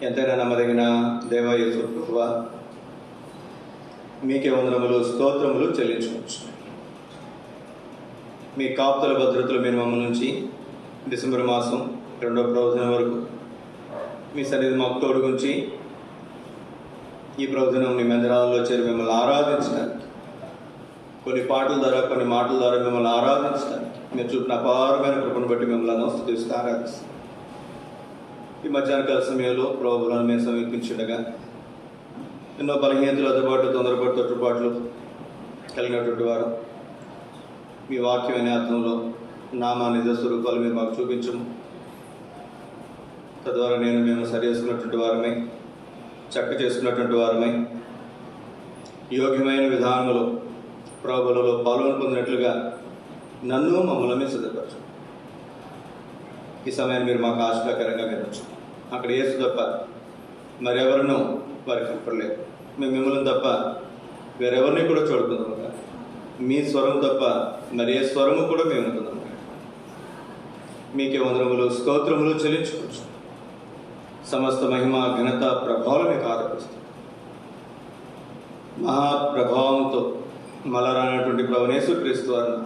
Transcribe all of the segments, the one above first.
ఎంతైనా నమ్మదగిన దేవ యేసు ప్రభువా, మీకే వందనములు స్తోత్రములు చెల్లించుకోవచ్చు. మీ కాపుదల భద్రతలు మీరు మమ్మల్ని నుంచి డిసెంబర్ మాసం 2వ ప్రవచనం వరకు మీ సన్నిధి మాకు తోడుగుంచి ఈ ప్రవచనం మీ మందిరాల్లో చేరి మిమ్మల్ని ఆరాధించడానికి, కొన్ని పాటల ద్వారా కొన్ని మాటల ద్వారా మిమ్మల్ని ఆరాధించడానికి మీరు చూపిన అపారమైన కృపను బట్టి మిమ్మల్ని స్తుతిస్తూ ఆరాధిస్తాం. ఈ మధ్యాహ్నకాల సమయంలో ప్రభువులను మేము సమీపించుండగా ఎన్నో బలహీనతలు, అదుబాట్లు, తొందరపాటు, తొట్టుపాట్లు కలిగినటువంటి వారు మీ వాక్యమైన అర్థంలో నామా నిజ స్వరూపాలు మీరు మాకు చూపించము. తద్వారా మేము సరి చేసుకున్నటువంటి వారమై, చక్క చేసుకున్నటువంటి వారమై, యోగ్యమైన విధానములో ప్రభువులలో పాల్గొని పొందినట్లుగా నన్ను మమ్మల్ని సిద్ధపరచు. ఈ సమయాన్ని మీరు మాకు ఆశీర్వాదకరంగా వినొచ్చు. అక్కడ యేసు తప్ప మరెవరినూ వారికి కనపడలేదు. మేము మిమ్మల్ని తప్ప వేరెవరిని కూడా చూడుకుందాం. మీ స్వరం తప్ప మరి ఏ స్వరము కూడా మేము అనుకుందాం. మీకే వందనములు స్తోత్రములు చెల్లించుకోవచ్చు. సమస్త మహిమ ఘనత ప్రభావం మీకు ఆరోపిస్తాం. మహాప్రభావంతో మలరానటువంటి ప్రభువైన యేసుక్రీస్తు వారిని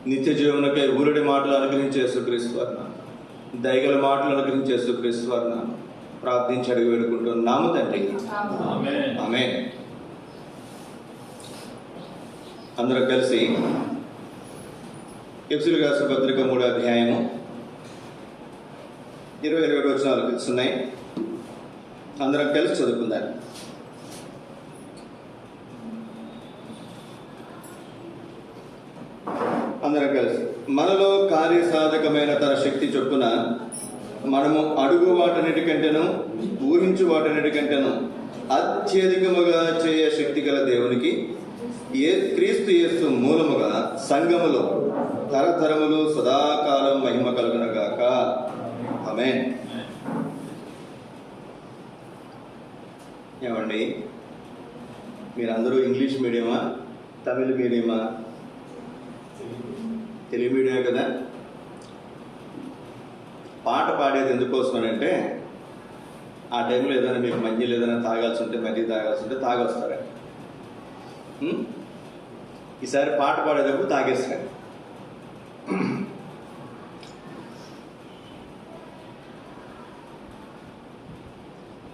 నిత్య జీవనకై ఊరడి మాటలు అనుగ్రహించే యేసుక్రీస్తు వారిని, దయగల మాటలు అనుగ్రహించే యేసుక్రీస్తు వారిని ప్రార్థించి అడిగి వేడుకుంటున్నాము తండ్రి. ఆమేన్. అందరూ కలిసి ఎఫెసీయులకు రాసిన పత్రిక 3వ అధ్యాయము 27 వచనాలు తెలుస్తున్నాయి. అందరం కలిసి చదువుకుందాం. అందరం కలిసి. మనలో కార్యసాధకమైన తన శక్తి చొప్పున మనము అడుగు వాటన్నిటికంటేను ఊహించు వాటన్నిటికంటేను అత్యధికముగా చేయ శక్తి గల దేవునికి క్రీస్తు యేసు మూలముగా సంఘములో తరతరములు సదాకాలం మహిమ కలుగునగాక. ఆమేన్. ఏమండి, మీరందరూ ఇంగ్లీష్ మీడియమా, తమిళ మీడియమా? తెలుగు మీడియమే కదా. పాట పాడేది ఎందుకోసమనంటే ఆ టైంలో ఏదైనా మీకు మంచి ఏదైనా తాగాల్సి ఉంటే, మజ్జిగ తాగాల్సి ఉంటే తాగొస్తారండి. ఈసారి పాట పాడేటప్పుడు తాగేస్తారండి.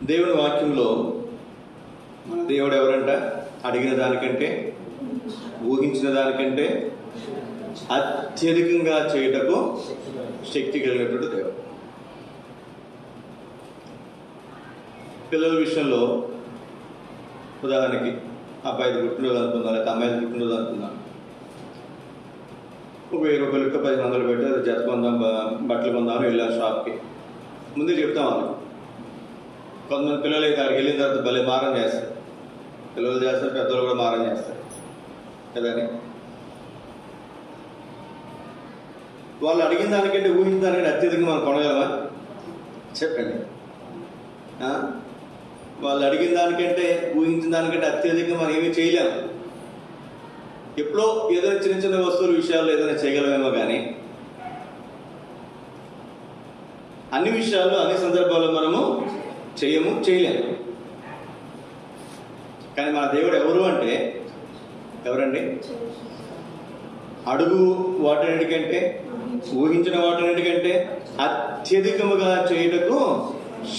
దేవుని వాక్యంలో మన దేవుడు ఎవరంట? అడిగిన దానికంటే, ఊహించిన దానికంటే అత్యధికంగా చేయుటకు శక్తి కలిగినటువంటి దేవుడు. పిల్లల విషయంలో ఉదాహరణకి అబ్బాయిది పుట్టినరోజు అనుకుందాం, లేకపోతే అమ్మాయిది పుట్టినరోజు అనుకుందాం. ఒక 1000 రూపాయలకి 10 పెట్టి అది జత కొందాం, బట్టలు కొందామని వెళ్ళాం షాప్కి. ముందే చెప్తాం వాళ్ళకి. కొంతమంది పిల్లలు అయితే అక్కడికి వెళ్ళిన తర్వాత భలే మారం చేస్తారు. పిల్లలు చేస్తారు, పెద్దలు కూడా మారం చేస్తారు కదండి. వాళ్ళు అడిగిన దానికంటే ఊహించిన దానికంటే అత్యధికంగా మనం కొనగలమా? చెప్పండి. వాళ్ళు అడిగిన దానికంటే ఊహించిన దానికంటే అత్యధికంగా మనం ఏమీ చేయలేము. ఎప్పుడో ఏదైనా చిన్న చిన్న వస్తువుల విషయాల్లో ఏదైనా చేయగలమేమో కానీ అన్ని విషయాల్లో అన్ని సందర్భాల్లో మనము చేయలేము. కానీ మన దేవుడు ఎవరు అంటే ఎవరండి? అడుగు వాటన్నిటికంటే, ఊహించిన వాటన్నిటికంటే అత్యధికముగా చేయుటకు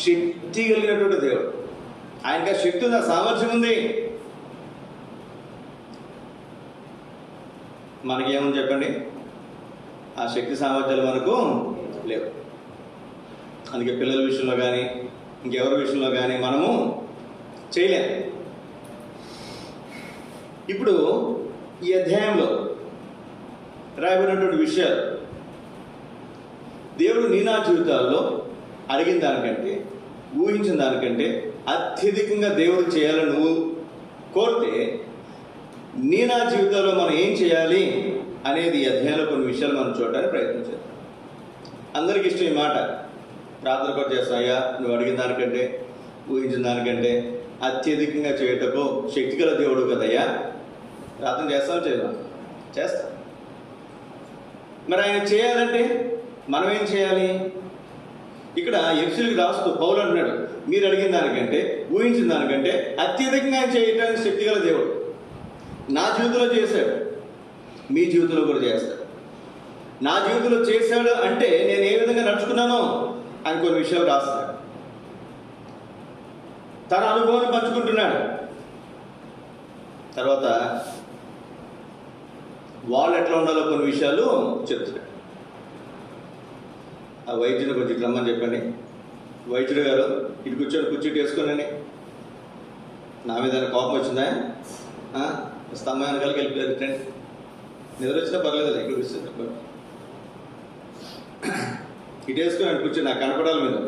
శక్తి కలిగినటువంటి దేవుడు. ఆయనకి శక్తి ఉంది, సామర్థ్యం ఉంది. మనకేమని చెప్పండి? ఆ శక్తి సామర్థ్యాలు మనకు లేవు. అందుకే పిల్లల విషయంలో కానీ ఇంకెవరి విషయంలో కానీ మనము చేయలేము. ఇప్పుడు ఈ అధ్యాయంలో రాయబడినటువంటి విషయాలు దేవుడు నీ నా జీవితాల్లో అడిగిన దానికంటే, ఊహించిన దానికంటే అత్యధికంగా దేవుడు చేయాలని నువ్వు కోరితే నీ నా జీవితాల్లో మనం ఏం చేయాలి అనేది ఈ అధ్యాయంలో కొన్ని విషయాలు మనం చూడడానికి ప్రయత్నం చేద్దాం. అందరికీ ఇష్టం ఈ మాట. ప్రార్థన కూడా చేస్తాం. అయ్యా, నువ్వు అడిగిన దానికంటే, ఊహించిన దానికంటే అత్యధికంగా చేయటకు శక్తిగల దేవుడు కదయ్యా. ప్రార్థన చేస్తాం. మరి ఆయన చేయాలంటే మనం ఏం చేయాలి? ఇక్కడ ఎఫెసీయులకు రాస్తూ పౌలు అంటున్నాడు, మీరు అడిగిన దానికంటే, ఊహించిన దానికంటే అత్యధికంగా ఆయన చేయడానికి శక్తి గల దేవుడు. నా జీవితంలో చేశాడు, మీ జీవితంలో కూడా చేస్తాడు. నా జీవితంలో చేశాడు అంటే నేను ఏ విధంగా నడుచుకున్నానో అని కొన్ని విషయాలు రాస్తాడు. తన అనుభవాన్ని పంచుకుంటున్నాడు. తర్వాత వాళ్ళు ఎట్లా ఉండాలో కొన్ని విషయాలు చెప్తున్నాడు. ఆ వైద్యుని కొంచెం రమ్మని చెప్పండి. వైద్యుడు గారు ఇటు కూర్చొని కుర్చీటి వేసుకుని, నా మీద కోపం వచ్చిందా, స్తంభం వెనకాలకి వెళ్ళిపోయారు, ఫ్రెండ్ నిద్ర వచ్చినా పర్లేదు, ఇక్కడ కూర్చొని ఇటు వేసుకుని కూర్చొని నాకు కనపడాలి మీద.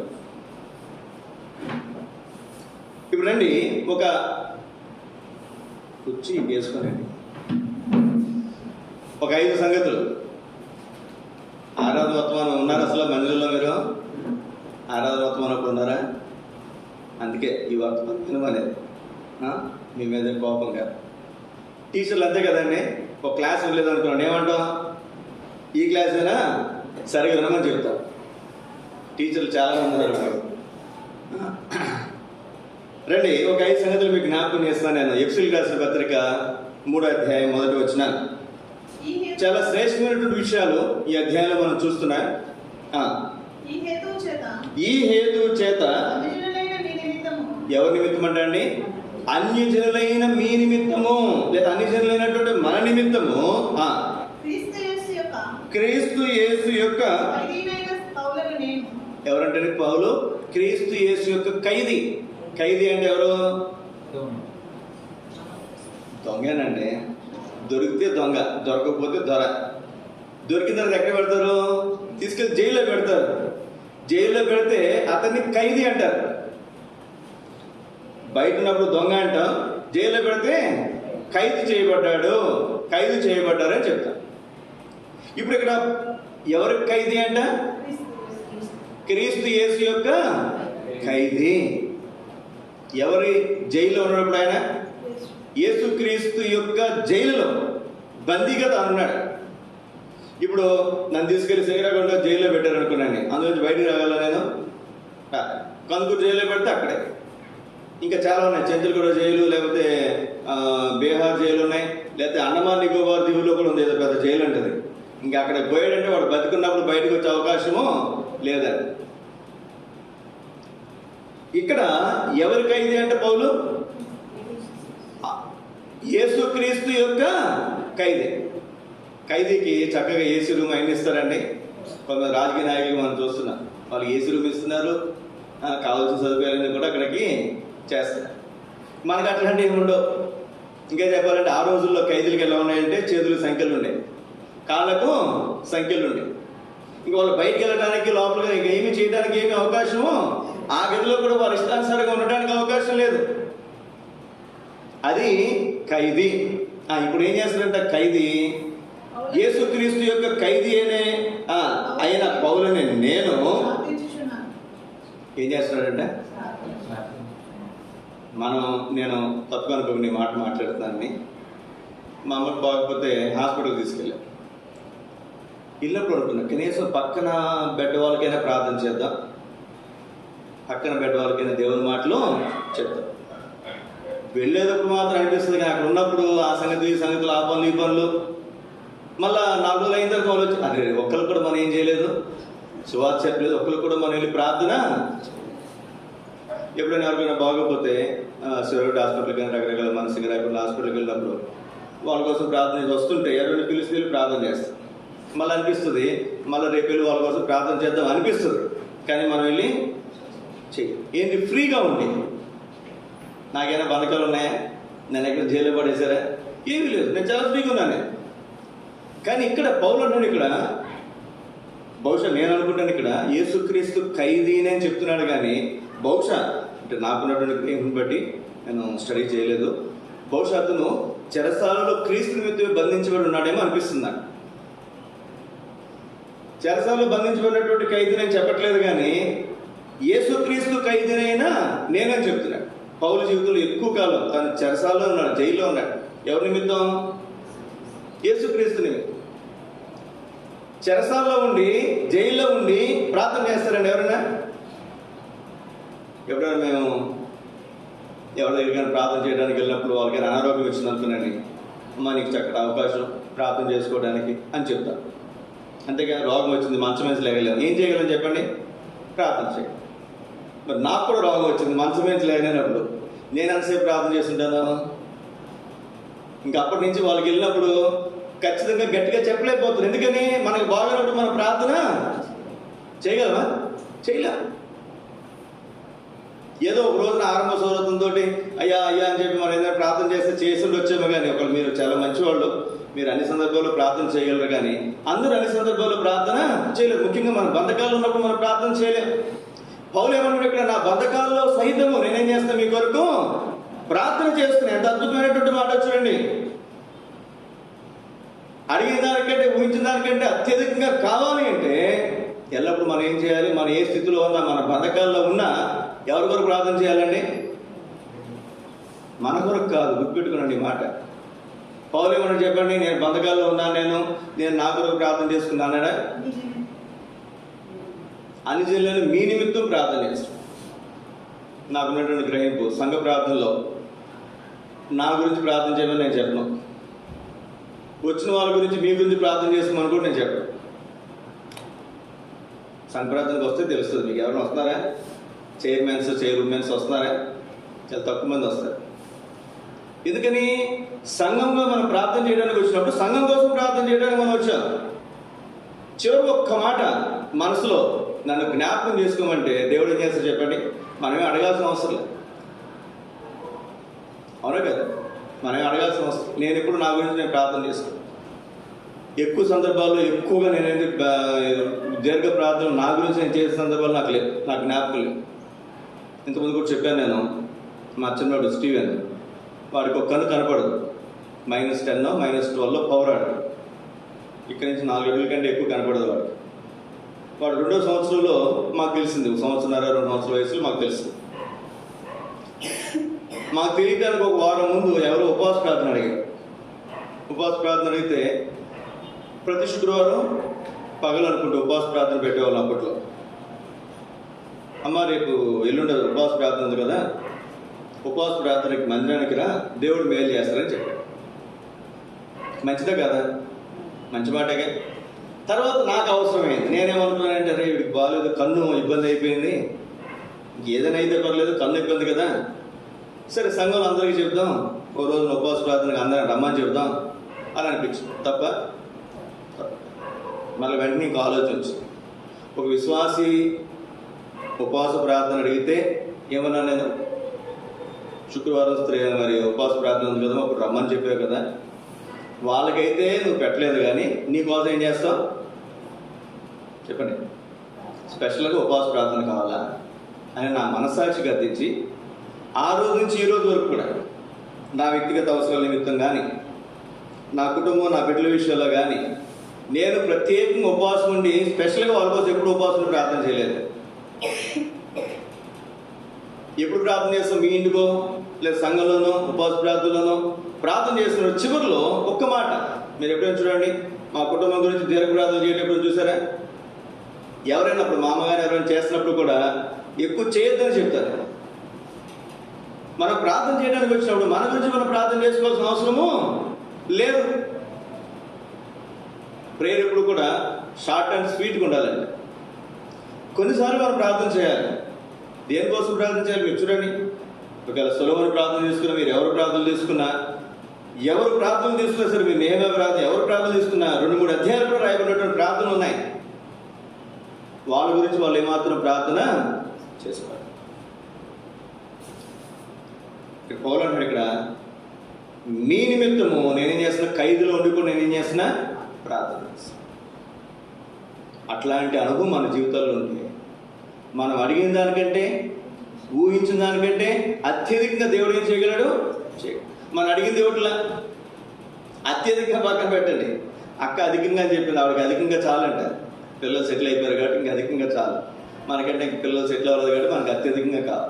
ఇప్పుడు రండి, ఒక కుర్చీ వేసుకోనండి, ఒక 5 సంగతులు. ఆరాధన వర్తమానం ఉన్నారు అసలు మందిరంలో? మీరు ఆరాధన వర్తమానం అప్పుడు ఉన్నారా? అందుకే ఈ వర్తమానం వినమనేది, మీ మీద కోపం కాదు. టీచర్లు అంతే కదండి, ఒక క్లాస్ వినలేదనుకున్నాను ఏమంటాం, ఈ క్లాస్ అయినా సరిగా వినమని చెప్తాం. టీచర్లు చాలా మంది ఉన్నారు. రండి, ఒక 5 సంగతులు మీకు జ్ఞాపకం చేస్తాను. నేను ఎఫెసీయులకు రాసిన పత్రిక 3వ అధ్యాయం 1వ వచనం. చాలా శ్రేష్టమైనటువంటి విషయాలు ఈ అధ్యాయంలో మనం చూస్తున్నాం. ఈ హేతువు చేత ఎవరి నిమిత్తం అండి? అన్యజనులైన మీ నిమిత్తము, లేదా అన్యజనులైనటువంటి మన నిమిత్తము క్రీస్తు యేసు యొక్క, ఎవరంటే పౌలు క్రీస్తు యేసు యొక్క ఖైదీ. ఖైదీ అంటే ఎవరు? దొంగేనండి. దొరికితే దొంగ, దొరకకపోతే దొర. దొరికిన తర్వాత ఎక్కడ పెడతారు? తీసుకెళ్ళి జైల్లో పెడతారు. జైల్లో పెడితే అతన్ని ఖైదీ అంటారు. బయట ఉన్నప్పుడు దొంగ అంటాం, జైల్లో పెడితే ఖైదు చేయబడ్డాడు, ఖైదు చేయబడ్డారు అని చెప్తాం. ఇప్పుడు ఇక్కడ ఎవరికి ఖైదీ అంట? క్రీస్తు యేసు యొక్క ఖైదీ. ఎవరి జైల్లో ఉన్నప్పుడు ఆయన? యేసు క్రీస్తు యొక్క జైలులో బందీగా తానున్నాడు. ఇప్పుడు నన్ను తీసుకెళ్లి శ్రీకాకుళంలో జైల్లో పెట్టారు అనుకున్నాను, అందులోంచి బయటికి రాగల నేను? కందుకూరు జైల్లో పెడితే అక్కడే. ఇంకా చాలా ఉన్నాయి, చెంచల్గూడ జైలు, లేకపోతే బీహార్ జైలు ఉన్నాయి, లేకపోతే అండమాన్ నికోబార్ దీవుల్లో కూడా ఉంది ఏదో పెద్ద జైలు ఉంటుంది. ఇంకా అక్కడ పోయాడంటే వాడు బతుకున్నప్పుడు బయటకు వచ్చే అవకాశము లేదండి. ఇక్కడ ఎవరి ఖైదీ అంటే పౌలు? యేసుక్రీస్తు యొక్క ఖైదీ. ఖైదీకి చక్కగా ఏసీ రూమ్ అయిన ఇస్తారండి. కొంతమంది రాజకీయ నాయకులు మనం చూస్తున్నాం, వాళ్ళు ఏసీ రూమ్ ఇస్తున్నారు, కావాల్సిన సదుపాయాలన్నీ కూడా అక్కడికి చేస్తారు. మనకు అట్లాంటివి ఏమి ఉండవు. ఇంకా చెప్పాలంటే ఆ రోజుల్లో ఖైదీలకు ఎలా ఉన్నాయంటే చేతులకు సంఖ్యలు ఉండేవి, కాళ్ళకు సంఖ్యలు ఉండేవి. ఇంకా వాళ్ళు బయటకు వెళ్ళడానికి, లోపలికి ఏమి చేయడానికి ఏమి అవకాశము, ఆ గదిలో కూడా వారు ఇష్టానుసారంగా ఉండడానికి అవకాశం లేదు. అది ఖైదీ. ఇప్పుడు ఏం చేస్తారంట? ఖైదీ యేసుక్రీస్తు యొక్క ఖైదీ అయిన పౌలుని నేను ఏం చేస్తున్నాడంటే, నేను తప్పుగా అనుకోండి మాట మాట్లాడుతున్నానని, మా అమ్మకి బాగోకపోతే హాస్పిటల్కి తీసుకెళ్ళాను. ఇల్లప్పుడు అనుకున్నా కనీసం పక్కన బెడ్ వాళ్ళకైనా ప్రార్థన చేద్దాం, పక్కన బెడ్ వాళ్ళకైనా దేవుని మాటలు చెప్తాం. వెళ్ళేటప్పుడు మాత్రం అనిపిస్తుంది, కానీ అక్కడ ఉన్నప్పుడు ఆ సంగతి ఈ సంగతులు, ఆ పనులు ఈ పనులు, మళ్ళా 4 రోజులు అయిన తర్వాత వాళ్ళు వచ్చి అరే ఒక్కరు కూడా మనం ఏం చేయలేదు, సువార్త చెప్పలేదు, ఒక్కరు కూడా మనం వెళ్ళి ప్రార్థన. ఎప్పుడైనా ఎవరికైనా బాగోకపోతే శివరెడ్డి హాస్పిటల్కి కానీ రకరకాల మనసుకి రాకుండా హాస్పిటల్కి వెళ్ళినప్పుడు వాళ్ళ కోసం ప్రార్థన చేసి వస్తుంటే ఎవరైనా పిలిచి వెళ్ళి ప్రార్థన చేస్తాం. మళ్ళీ అనిపిస్తుంది, మళ్ళీ రేపు వెళ్ళి వాళ్ళ కోసం ప్రార్థన చేద్దాం అనిపిస్తుంది, కానీ మనం వెళ్ళి చెయ్యి. ఏంటి? ఫ్రీగా ఉంది. నాకైనా బంధకాలు ఉన్నాయా? నేను ఎక్కడ జైల్లో పడేశారా? ఏమీ లేదు, నేను చాలా ఫ్రీగా ఉన్నాను. కానీ ఇక్కడ పౌలు అంటాడు, ఇక్కడ బహుశా నేను అనుకుంటాను ఇక్కడ యేసుక్రీస్తు ఖైదీనే అని చెప్తున్నాడు, కానీ బహుశా అంటే నాకున్నటువంటి గ్రహింపుని బట్టి నేను స్టడీ చేయలేదు, బహుశా అతను చెరసాలలో క్రీస్తు నిమిత్తం బంధించబడి ఉన్నాడేమో అనిపిస్తుంది నాకు. చెరసాలలో బంధించబడినటువంటి ఖైదీ నేను చెప్పట్లేదు, కానీ యేసుక్రీస్తు ఖైదీనైనా నేనని చెప్తున్నాను. పౌలు జీవితంలో ఎక్కువ కాలం తను చెరసాలలో ఉన్నాడు, జైల్లో ఉన్నాడు. ఎవరి నిమిత్తం? యేసుక్రీస్తు నిమిత్తం. చెరసాలలో ఉండి, జైల్లో ఉండి ప్రార్థన చేస్తారండి ఎవరైనా? ఎప్పుడైనా మేము ఎవరి దగ్గర ప్రార్థన చేయడానికి వెళ్ళినప్పుడు వాళ్ళకి అనారోగ్యం వచ్చిందనుకున్నాను, అమ్మ నీకు చక్కటి అవకాశం ప్రార్థన చేసుకోవడానికి అని చెప్తాను. అంతేగాని రోగం వచ్చింది, మంచం వేసి లేగలేము, ఏం చేయగలని చెప్పండి? ప్రార్థన చేయండి. మరి నాకు కూడా రోగం వచ్చింది, మంచం వేసి లేగలేనప్పుడు నేను ఎంతసేపు ప్రార్థన చేస్తుంటాను? ఇంకా అప్పటి నుంచి వాళ్ళకి వెళ్ళినప్పుడు ఖచ్చితంగా గట్టిగా చెప్పలేకపోతుంది. ఎందుకని? మనకు బాగున్నప్పుడు మన ప్రార్థన చేయగలమా? చేయలేం. ఏదో ఒక రోజున ఆరంభ సౌరతంతో అయ్యా అయ్యా అని చెప్పి మనం ఏదైనా ప్రార్థన చేసి వచ్చామో కానీ, ఒకళ్ళు మీరు చాలా మంచివాళ్ళు, మీరు అన్ని సందర్భాల్లో ప్రార్థన చేయగలరు, కానీ అందరూ అన్ని సందర్భాల్లో ప్రార్థన చేయలేదు. ముఖ్యంగా మన బంధకాలు ఉన్నప్పుడు మనం ప్రార్థన చేయలేము. పౌలు ఏమన్నాడు ఇక్కడ? నా బంధకాల్లో సహితము నేనేం చేస్తాను, మీ కొరకు ప్రార్థన చేస్తున్నాను. ఎంత అద్భుతమైనటువంటి మాట చూడండి. అడిగిన దానికంటే, ఊహించిన దానికంటే అత్యధికంగా కావాలి అంటే ఎల్లప్పుడు మనం ఏం చేయాలి? మనం ఏ స్థితిలో ఉన్నా, మన బంధకాల్లో ఉన్నా ఎవరి కొరకు ప్రార్థన చేయాలండి? మన కొరకు కాదు. గుర్తుపెట్టుకునండి మాట. పౌలు ఏమన్నా చెప్పండి, నేను బంధకాల్లో ఉన్నాను, నేను నా కొరకు ప్రార్థన చేసుకున్నానడా? అన్ని జిల్లాలు మీ నిమిత్తం ప్రార్థన చేస్తాను. నాకున్నటువంటి గ్రహింపు, సంఘ ప్రార్థనలో నా గురించి ప్రార్థన చేయమని నేను చెప్పను. వచ్చిన వాళ్ళ గురించి మీ గురించి ప్రార్థన చేసుకోమని కూడా నేను చెప్పను. సంఘ ప్రార్థనకు వస్తే తెలుస్తుంది మీకు. ఎవరైనా వస్తున్నారా? చైర్మన్స్ వస్తున్నారా? చాలా తక్కువ మంది వస్తారు. ఎందుకని? సంఘంలో మనం ప్రార్థన చేయడానికి వచ్చినప్పుడు సంఘం కోసం ప్రార్థన చేయడానికి మనం వచ్చాం. చివరికి ఒక్క మాట మనసులో నన్ను జ్ఞాపకం చేసుకోమంటే దేవుడు ఏం చేస్తారు చెప్పండి? మనమే అడగాల్సిన అవసరం లేదు. అవునా కదా? మనమే అడగాల్సిన అవసరం. నేను ఎప్పుడు నా గురించి నేను ప్రార్థన చేసుకున్నాను. ఎక్కువ సందర్భాల్లో ఎక్కువగా నేనైతే దీర్ఘ ప్రార్థన నా గురించి నేను చేసే సందర్భాలు నాకు లేదు, నాకు జ్ఞాపకం లేదు. ఇంతకుముందు కూడా చెప్పాను నేను. మా చిన్నవాడు స్టీవెన్, వాడికి ఒక కన్ను కనపడదు. -10 -12 పవర్ ఆడు. ఇక్కడి నుంచి 4 అడుగుల కంటే ఎక్కువ కనపడదు వాడు. 2వ సంవత్సరంలో మాకు తెలిసింది, 1 సంవత్సరాల 2 సంవత్సరాల వయసులో మాకు తెలిసింది. మాకు తెలియడానికి ఒక వారం ముందు ఎవరో ఉపవాస ప్రార్థన అడిగారు. ఉపవాస ప్రార్థన అడిగితే ప్రతి శుక్రవారం పగలు అనుకుంటూ ఉపవాస ప్రార్థన పెట్టేవాళ్ళం అప్పట్లో. అమ్మ రేపు ఎల్లుండి ఉపవాస ప్రార్థన ఉంది కదా, ఉపవాస ప్రార్థనకి మందిరానికి రా, దేవుడు మేలు చేస్తారని చెప్పాడు. మంచిదే కదా? మంచి మాటగా. తర్వాత నాకు అవసరమైంది. నేనేమనుకున్నానంటే, అరే వీడికి బాగాలేదు, కన్ను ఇబ్బంది అయిపోయింది, ఏదైనా అయితే పర్లేదు, కన్ను ఇబ్బంది కదా, సరే సంఘంలో అందరికీ చెప్దాం, ఓ రోజు ఉపవాస ప్రార్థనకి అందరం రమ్మని చెప్దాం అని అనిపించింది. తప్ప మళ్ళీ వెంటనే ఇంకో ఆలోచన వచ్చింది. ఒక విశ్వాసి ఉపవాస ప్రార్థన అడిగితే ఏమన్నా, నేను శుక్రవారం మరి ఉపవాస ప్రార్థన ఉంది కదా, అప్పుడు రమ్మని చెప్పావు కదా, వాళ్ళకైతే నువ్వు పెట్టలేదు, కానీ నీ కోసం ఏం చేస్తావు చెప్పండి? స్పెషల్గా ఉపవాస ప్రార్థన కావాలా అని నా మనస్సాక్షి గద్దించి ఆ రోజు నుంచి ఈ రోజు వరకు కూడా నా వ్యక్తిగత అవసరాల నిమిత్తం కానీ, నా కుటుంబం, నా బిడ్డల విషయాల్లో కానీ నేను ప్రత్యేకంగా ఉపవాసం ఉండి స్పెషల్గా వాళ్ళ కోసం ఎప్పుడు ఉపవాసం ప్రార్థన చేయలేదు. ఎప్పుడు ప్రార్థన చేస్తాం? మీ ఇంటికో లేదా సంఘంలోనో ఉపవాస ప్రార్థనలోనో ప్రార్థన చేస్తున్న చివరిలో ఒక్క మాట మీరు ఎప్పుడైనా చూడండి. మా కుటుంబం గురించి దీర్ఘ ప్రార్థన చేయటప్పుడు చూసారా? ఎవరైనా అప్పుడు మామగారు ఎవరైనా చేస్తున్నప్పుడు కూడా ఎక్కువ చేయొద్దని చెప్తారు. మనం ప్రార్థన చేయడానికి వచ్చినప్పుడు మన గురించి మనం ప్రార్థన చేసుకోవాల్సిన అవసరము లేదు. ప్రేయర్ ఎప్పుడు కూడా షార్ట్ అండ్ స్వీట్గా ఉండాలండి. కొన్నిసార్లు మనం ప్రార్థన చేయాలి. దేనికోసం ప్రార్థన చేయాలి మీరు చూడండి. ఒకవేళ సొలొమోను ప్రార్థన తీసుకున్నా, మీరు ఎవరు ప్రార్థన తీసుకున్నా సరే, మీరు నేమే ప్రార్థన ఎవరు ప్రార్థన తీసుకున్నా 2-3 అధ్యాయాలు కూడా రాయబడినటువంటి ప్రార్థనలు ఉన్నాయి. వాళ్ళ గురించి వాళ్ళు ఏమాత్రం ప్రార్థన చేసుకోవాలి. ఇక్కడ పౌలు అంటాడు, ఇక్కడ మీ నిమిత్తము నేనేం చేస్తున్నా, ఖైదులో ఉండి కూడా నేనేం చేస్తున్నా, ప్రార్థన చేస్తున్నా. అట్లాంటి అనుభవం మన జీవితాల్లో ఉంది. మనం అడిగిన దానికంటే, ఊహించిన దానికంటే అత్యధికంగా దేవుడు ఏం చేయగలడు? మనం అడిగింది దేవుడిలా అత్యధికంగా పక్కన పెట్టండి. అక్క అధికంగా అని చెప్పింది, ఆవిడకి అధికంగా చాలంట. పిల్లలు సెటిల్ అయిపోయారు కాబట్టి ఇంక అధికంగా చాలు. మనకంటే ఇంక పిల్లలు సెటిల్ అవ్వలేదు కాబట్టి మనకు అత్యధికంగా కాదు.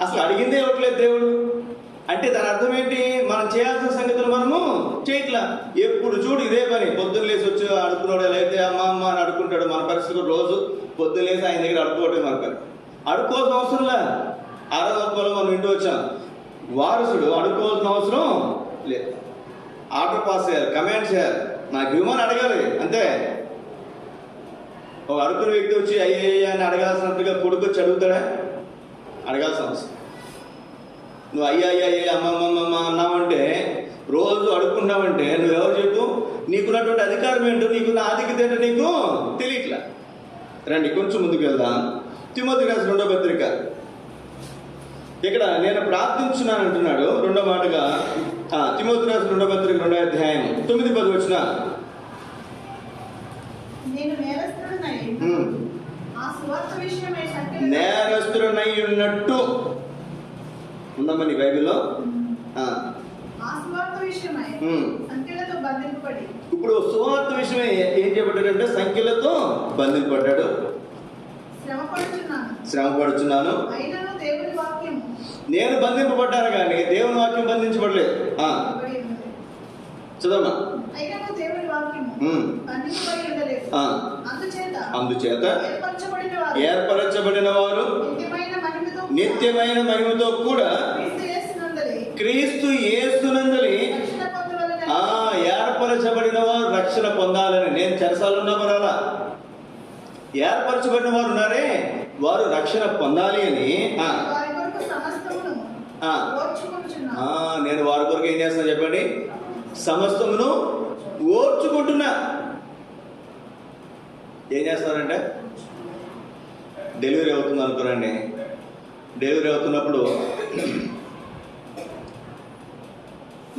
అసలు అడిగిందే ఇవ్వట్లేదు దేవుడు అంటే దాని అర్థం ఏంటి? మనం చేయాల్సిన సంగతులు మనము చేయట్లా. ఎప్పుడు చూడు ఇదే పని. పొద్దున్న లేసి వచ్చి అడుక్కున్నాడు, ఎలా అయితే అమ్మ అమ్మ అని అడుక్కుంటాడు. మన పరిస్థితి రోజు పొద్దున్న లేసి ఆయన దగ్గర అడుక్కోవడం మన పని. అడుక్కోవాల్సిన అవసరంలా. ఆరాధనలో మనం ఇంటూ వచ్చాం, వారసుడు అడుక్కోవాల్సిన అవసరం లేదు. ఆర్డర్ పాస్ చేయాలి, కమాండ్ చేయాలి, నాకు ఇవ్వమని అడగాలి అంతే. ఒక అడుగుతున్న వ్యక్తి వచ్చి అయ్యే అని అడగాల్సినట్టుగా కొడుకు వచ్చి అడుగుతాడా? అడగాల్సిన అవసరం. నువ్వు అయ్యా అయ్యా అయ్యా అమ్మమ్మమ్మ అన్నావంటే, రోజు అడుక్కుంటావంటే నువ్వెవరు చెప్పు? నీకున్నటువంటి అధికారం ఏంటో, నీకున్న ఆధిక్యత ఏంటో నీకు తెలియట్లా. రండి కొంచెం ముందుకు వెళ్దాం. తిమోతి రాసిన 2వ పత్రిక. ఇక్కడ నేను ప్రార్థించున్నాను అంటున్నాడు. 2వ మాటగా తిమోతి రాసిన 2వ పత్రిక 2వ అధ్యాయం 9-10 వచ్చిన, నేరస్తుడనై ఉన్నట్టు ఉందమ్మా నీ బైబిల్లో. ఇప్పుడు సువార్త విషయమే ఏం చెప్పాడంటే సంఖ్యలతో బంధింపడ్డాడు. శ్రమ పడుచున్నాను, నేను బంధింపబడ్డాను కానీ దేవుని వాక్యం బంధించబడలేదు. చదవమ్మా. అందుచేత ఏర్పరచబడిన వారు నిత్యమైన మహిమతో కూడా క్రీస్తు యేసునందలి ఏర్పరచబడిన వారు రక్షణ పొందాలని. నేను చెరసాలు ఉన్నా పరాలా, ఏర్పరచబడిన వారు ఉన్నారే వారు రక్షణ పొందాలి అని నేను వారి కొరకు ఏం చేస్తున్నా చెప్పండి? సమస్తమును ఓర్చుకుంటున్నా. ఏం చేస్తారంటే డెలివరీ అవుతుంది అనుకోరండి. డెలివరీ అవుతున్నప్పుడు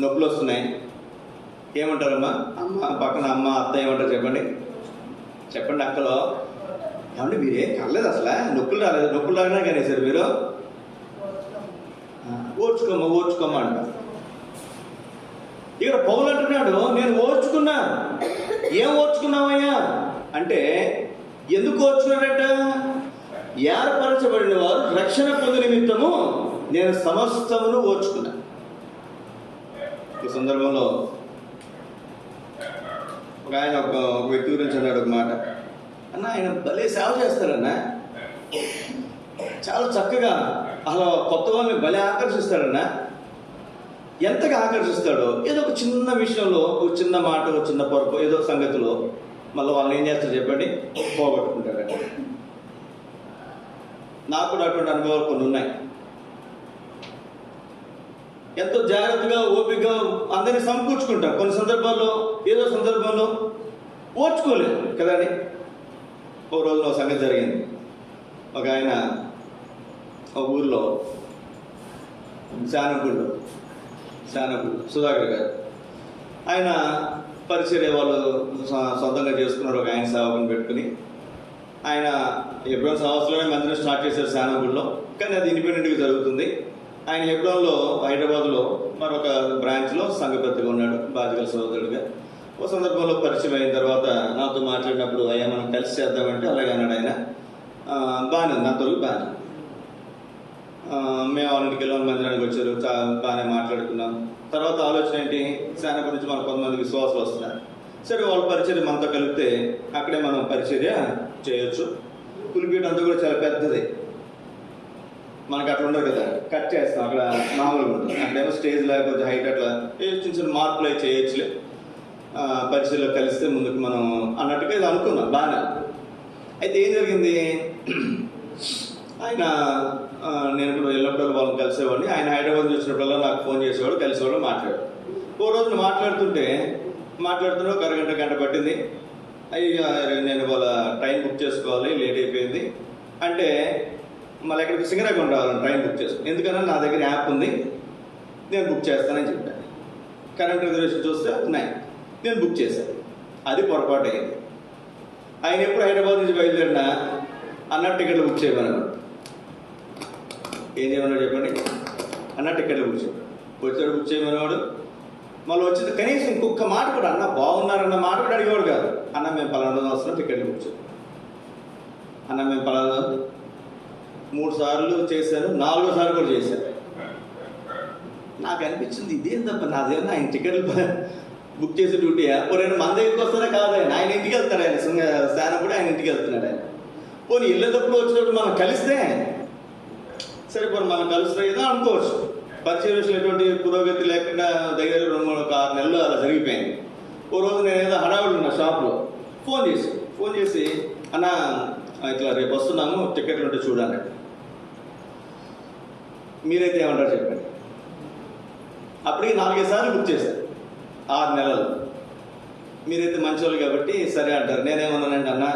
నొప్పులు వస్తున్నాయి. ఏమంటారమ్మా? అమ్మ పక్కన అమ్మ అత్త ఏమంటారు చెప్పండి? చెప్పండి అక్కలో. ఏమంటే మీరేం కలలేదు అసలు, నొప్పులు రాలేదు, నొప్పులు రాగినా కానీ సార్ మీరు ఓర్చుకోమ్మా ఓర్చుకోమ్మా అంటారు. ఇక్కడ పౌలు అంటున్నాడు నేను ఓర్చుకున్నా. ఏం ఓర్చుకున్నావయ్యా అంటే, ఎందుకు ఓర్చుకున్నాడట? ఏర్పరచబడిన వారు రక్షణ పొందు నిమిత్తము నేను సమస్తమును ఓర్చుకున్నా. ఈ సందర్భంలో ఒక ఆయన ఒక వ్యక్తి గురించి అన్నాడు ఒక మాట. అన్న ఆయన భలే సేవ చేస్తారన్న, చాలా చక్కగా అలా కొత్త వాళ్ళని భలే ఆకర్షిస్తాడన్న. ఎంతగా ఆకర్షిస్తాడో, ఏదో ఒక చిన్న విషయంలో ఒక చిన్న మాట, ఒక చిన్న పొరపు, ఏదో సంగతిలో మళ్ళీ వాళ్ళని ఏం చేస్తారు చెప్పండి? పోగొట్టుకుంటాడండి. నాకు కూడా అటువంటి అనుభవాలు కొన్ని ఉన్నాయి. ఎంతో జాగ్రత్తగా ఓపికగా అందరినీ సమకూర్చుకుంటాం. కొన్ని సందర్భాల్లో ఏదో సందర్భంలో ఓర్చుకోలేదు కదండి. ఒక రోజున ఒక సంగతి జరిగింది. ఒక ఆయన ఒక ఊర్లో శానపూడిలో సుధాకర్ గారు, ఆయన పరిచర్య వాళ్ళు సొంతంగా చేసుకున్నారు. ఒక ఆయన సేవకుని పెట్టుకుని ఆయన హెబ్రోన్ సంవత్సరంలోనే మందిరం స్టార్ట్ చేశారు శానపూడిలో. కానీ అది ఇండిపెండెంట్గా జరుగుతుంది. ఆయన హెబ్రోన్లో హైదరాబాద్లో మరొక బ్రాంచ్లో సంఘపెద్దగా ఉన్నాడు, బాధ్యతల సోదరుడిగా. ఒక సందర్భంలో పరిచయం అయిన తర్వాత నాతో మాట్లాడినప్పుడు అయ్యా మనం కలిసి చేద్దామంటే అలాగే అన్నాడు ఆయన. బాగానే ఉంది, నా తొలగి బాగానే. మేము వాళ్ళకి వెళ్ళి మందిరానికి వచ్చారు, బాగానే మాట్లాడుకున్నాం. తర్వాత ఆలోచన ఏంటి, శాన గురించి మనకు కొంతమంది విశ్వాసాలు వస్తున్నారు. సరే వాళ్ళ పరిచర్య మనతో కలిపితే అక్కడే మనం పరిచర్య చేయొచ్చు. పులిపీట అంతా కూడా చాలా పెద్దది, మనకు అట్లా ఉండదు కదా, కట్ చేస్తాం. అక్కడ మామూలుగా ఉంటుంది, అక్కడేమో స్టేజ్ లాగా కొంచెం హైట్ అట్లా చిన్న చిన్న మార్పులు అవి చేయొచ్చులే, పరిచయలో కలిస్తే ముందుకు మనం అన్నట్టుగా ఇది అనుకున్నాం, బాగానే. అయితే ఏం జరిగింది, ఆయన నేను ఇప్పుడు వెళ్ళినప్పుడు వాళ్ళని కలిసేవాడిని. ఆయన హైదరాబాద్ నుంచి వచ్చినప్పుడల్లా నాకు ఫోన్ చేసేవాడు, కలిసేవాడు, మాట్లాడాడు. ఓ రోజున మాట్లాడుతుంటే ఒక అరగంట గంట పట్టింది. అయ్యా నేను వాళ్ళ ట్రైన్ బుక్ చేసుకోవాలి, లేట్ అయిపోయింది అంటే మళ్ళీ ఎక్కడికి సింగరాకొండ రావాలని ట్రైన్ బుక్ చేసుకో, ఎందుకన్నా నా దగ్గర యాప్ ఉంది, నేను బుక్ చేస్తానని చెప్పాను. కరెంట్ రిజర్వేషన్ చూస్తే ఉన్నాయి, నేను బుక్ చేశాను. అది పొరపాటు అయింది. ఆయన ఎప్పుడు హైదరాబాద్ నుంచి బయలుదేరినా అన్న టికెట్లు బుక్ చేయమన్నాడు. ఏం చేయమన్నాడు చెప్పండి? అన్న టికెట్లు బుక్ చేయమన్నాడు. వచ్చాడు, బుక్ చేయమనేవాడు. మళ్ళీ వచ్చింది, కనీసం ఇంకొక మాట కూడా అన్న బాగున్నారన్న మాట కూడా అడిగేవాడు కాదు. అన్న మేము పలానా వస్తున్నాం, టికెట్లు బుక్ చేయాలి. అన్న మేము పలానా 3 సార్లు చేశాను, 4వ సారి కూడా చేశాను. నాకు అనిపించింది ఇదేం తప్ప, నాదేమన్నా ఆయన టికెట్లు బుక్ చేసే డ్యూటీ పోనీ మన దగ్గరికి వస్తారా కాదు, ఆయన ఇంటికి వెళ్తాడు. ఆయన స్థానం కూడా ఆయన ఇంటికి వెళ్తున్నాడు. ఆయన పోనీ వెళ్ళేటప్పుడు వచ్చినప్పుడు మనం కలిస్తే సరే ఇప్పుడు మనం కలుస్తాం ఏదో అనుకోవచ్చు. పరిచయ విషయంలో ఎటువంటి పురోగతి లేకుండా దగ్గర 2-3-6 నెలలు అలా జరిగిపోయింది. ఓ రోజు నేను ఏదో హడావుడు ఉన్నా షాప్లో, ఫోన్ చేసి అన్న ఇట్లా రేపు వస్తున్నాము, టికెట్లు ఉంటే చూడాలి. మీరైతే ఏమంటారు చెప్పండి? అప్పటికి 4-5 సార్లు బుక్ చేశారు 6 నెలలు. మీరైతే మంచోళ్ళు కాబట్టి సరే అంటారు. నేనేమన్నానంటే, అన్న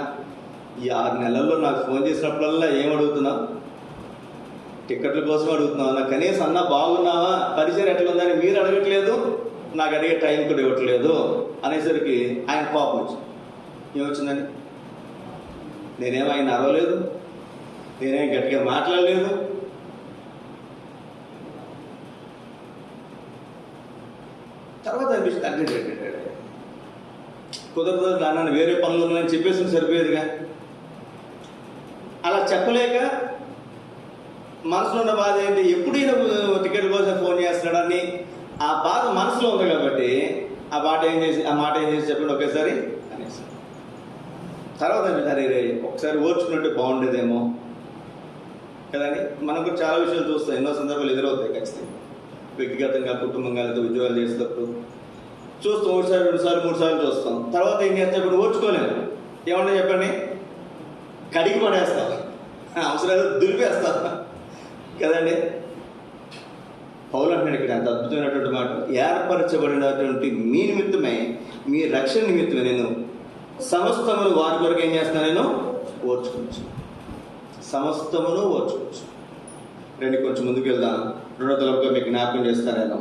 ఈ 6 నెలల్లో నాకు ఫోన్ చేసినప్పుడల్లా ఏం అడుగుతున్నావు? టికెట్ల కోసం అడుగుతున్నావు. నాకు కనీసం అన్న బాగున్నావా, పరిచయం ఎట్లా ఉందని మీరు అడగట్లేదు, నాకు అడిగే టైం కూడా ఇవ్వట్లేదు అనేసరికి ఆయన కోపం వచ్చింది. ఏమొచ్చిందండి? నేనేం ఆయన అరవలేదు, నేనేం గట్టిగా మాట్లాడలేదు. తర్వాత అనిపిస్తుంది అంటే కుదరదు నాన్న వేరే పనులు ఉన్నాయని చెప్పేసి సరిపోయేదిగా. అలా చెప్పలేక మనసులో ఉన్న బాధ ఏంటి, ఎప్పుడు ఈయన టికెట్ కోసం ఫోన్ చేస్తున్నాడని ఆ బాధ మనసులో ఉంది కాబట్టి ఆ మాట ఏం చేసి చెప్పండి ఒకేసారి అనేసి. తర్వాత సరే ఒకసారి ఓర్చుకున్నట్టు బాగుండేదేమో కదండి. మనం కూడా చాలా విషయాలు చూస్తాం, ఎన్నో సందర్భాలు ఎదురవుతాయి ఖచ్చితంగా. వ్యక్తిగతంగా, కుటుంబంగా, ఉద్యోగాలు చేసేటప్పుడు చూస్తాం. 1 సారి 2 సార్లు 3 సార్లు చూస్తాం. తర్వాత ఏం చేస్తే ఇప్పుడు ఓర్చుకోలేము. ఏమన్నా చెప్పండి, కడిగి పడేస్తాం, అవసరాలు దులిపేస్తాం కదండి. పౌలు అంటున్నాడు ఇక్కడ అంత అద్భుతమైనటువంటి మాట, ఏర్పరచబడినటువంటి మీ నిమిత్తమై, మీ రక్షణ నిమిత్తమే నేను సమస్తమును వారి కొరకు ఏం చేస్తున్నాను, నేను ఓర్చుకోవచ్చు, సమస్తమును ఓర్చుకోవచ్చు. రండి కొంచెం ముందుకు వెళ్దాం. 2వ తరగతిలో మీకు జ్ఞాపకం చేస్తాను నేను.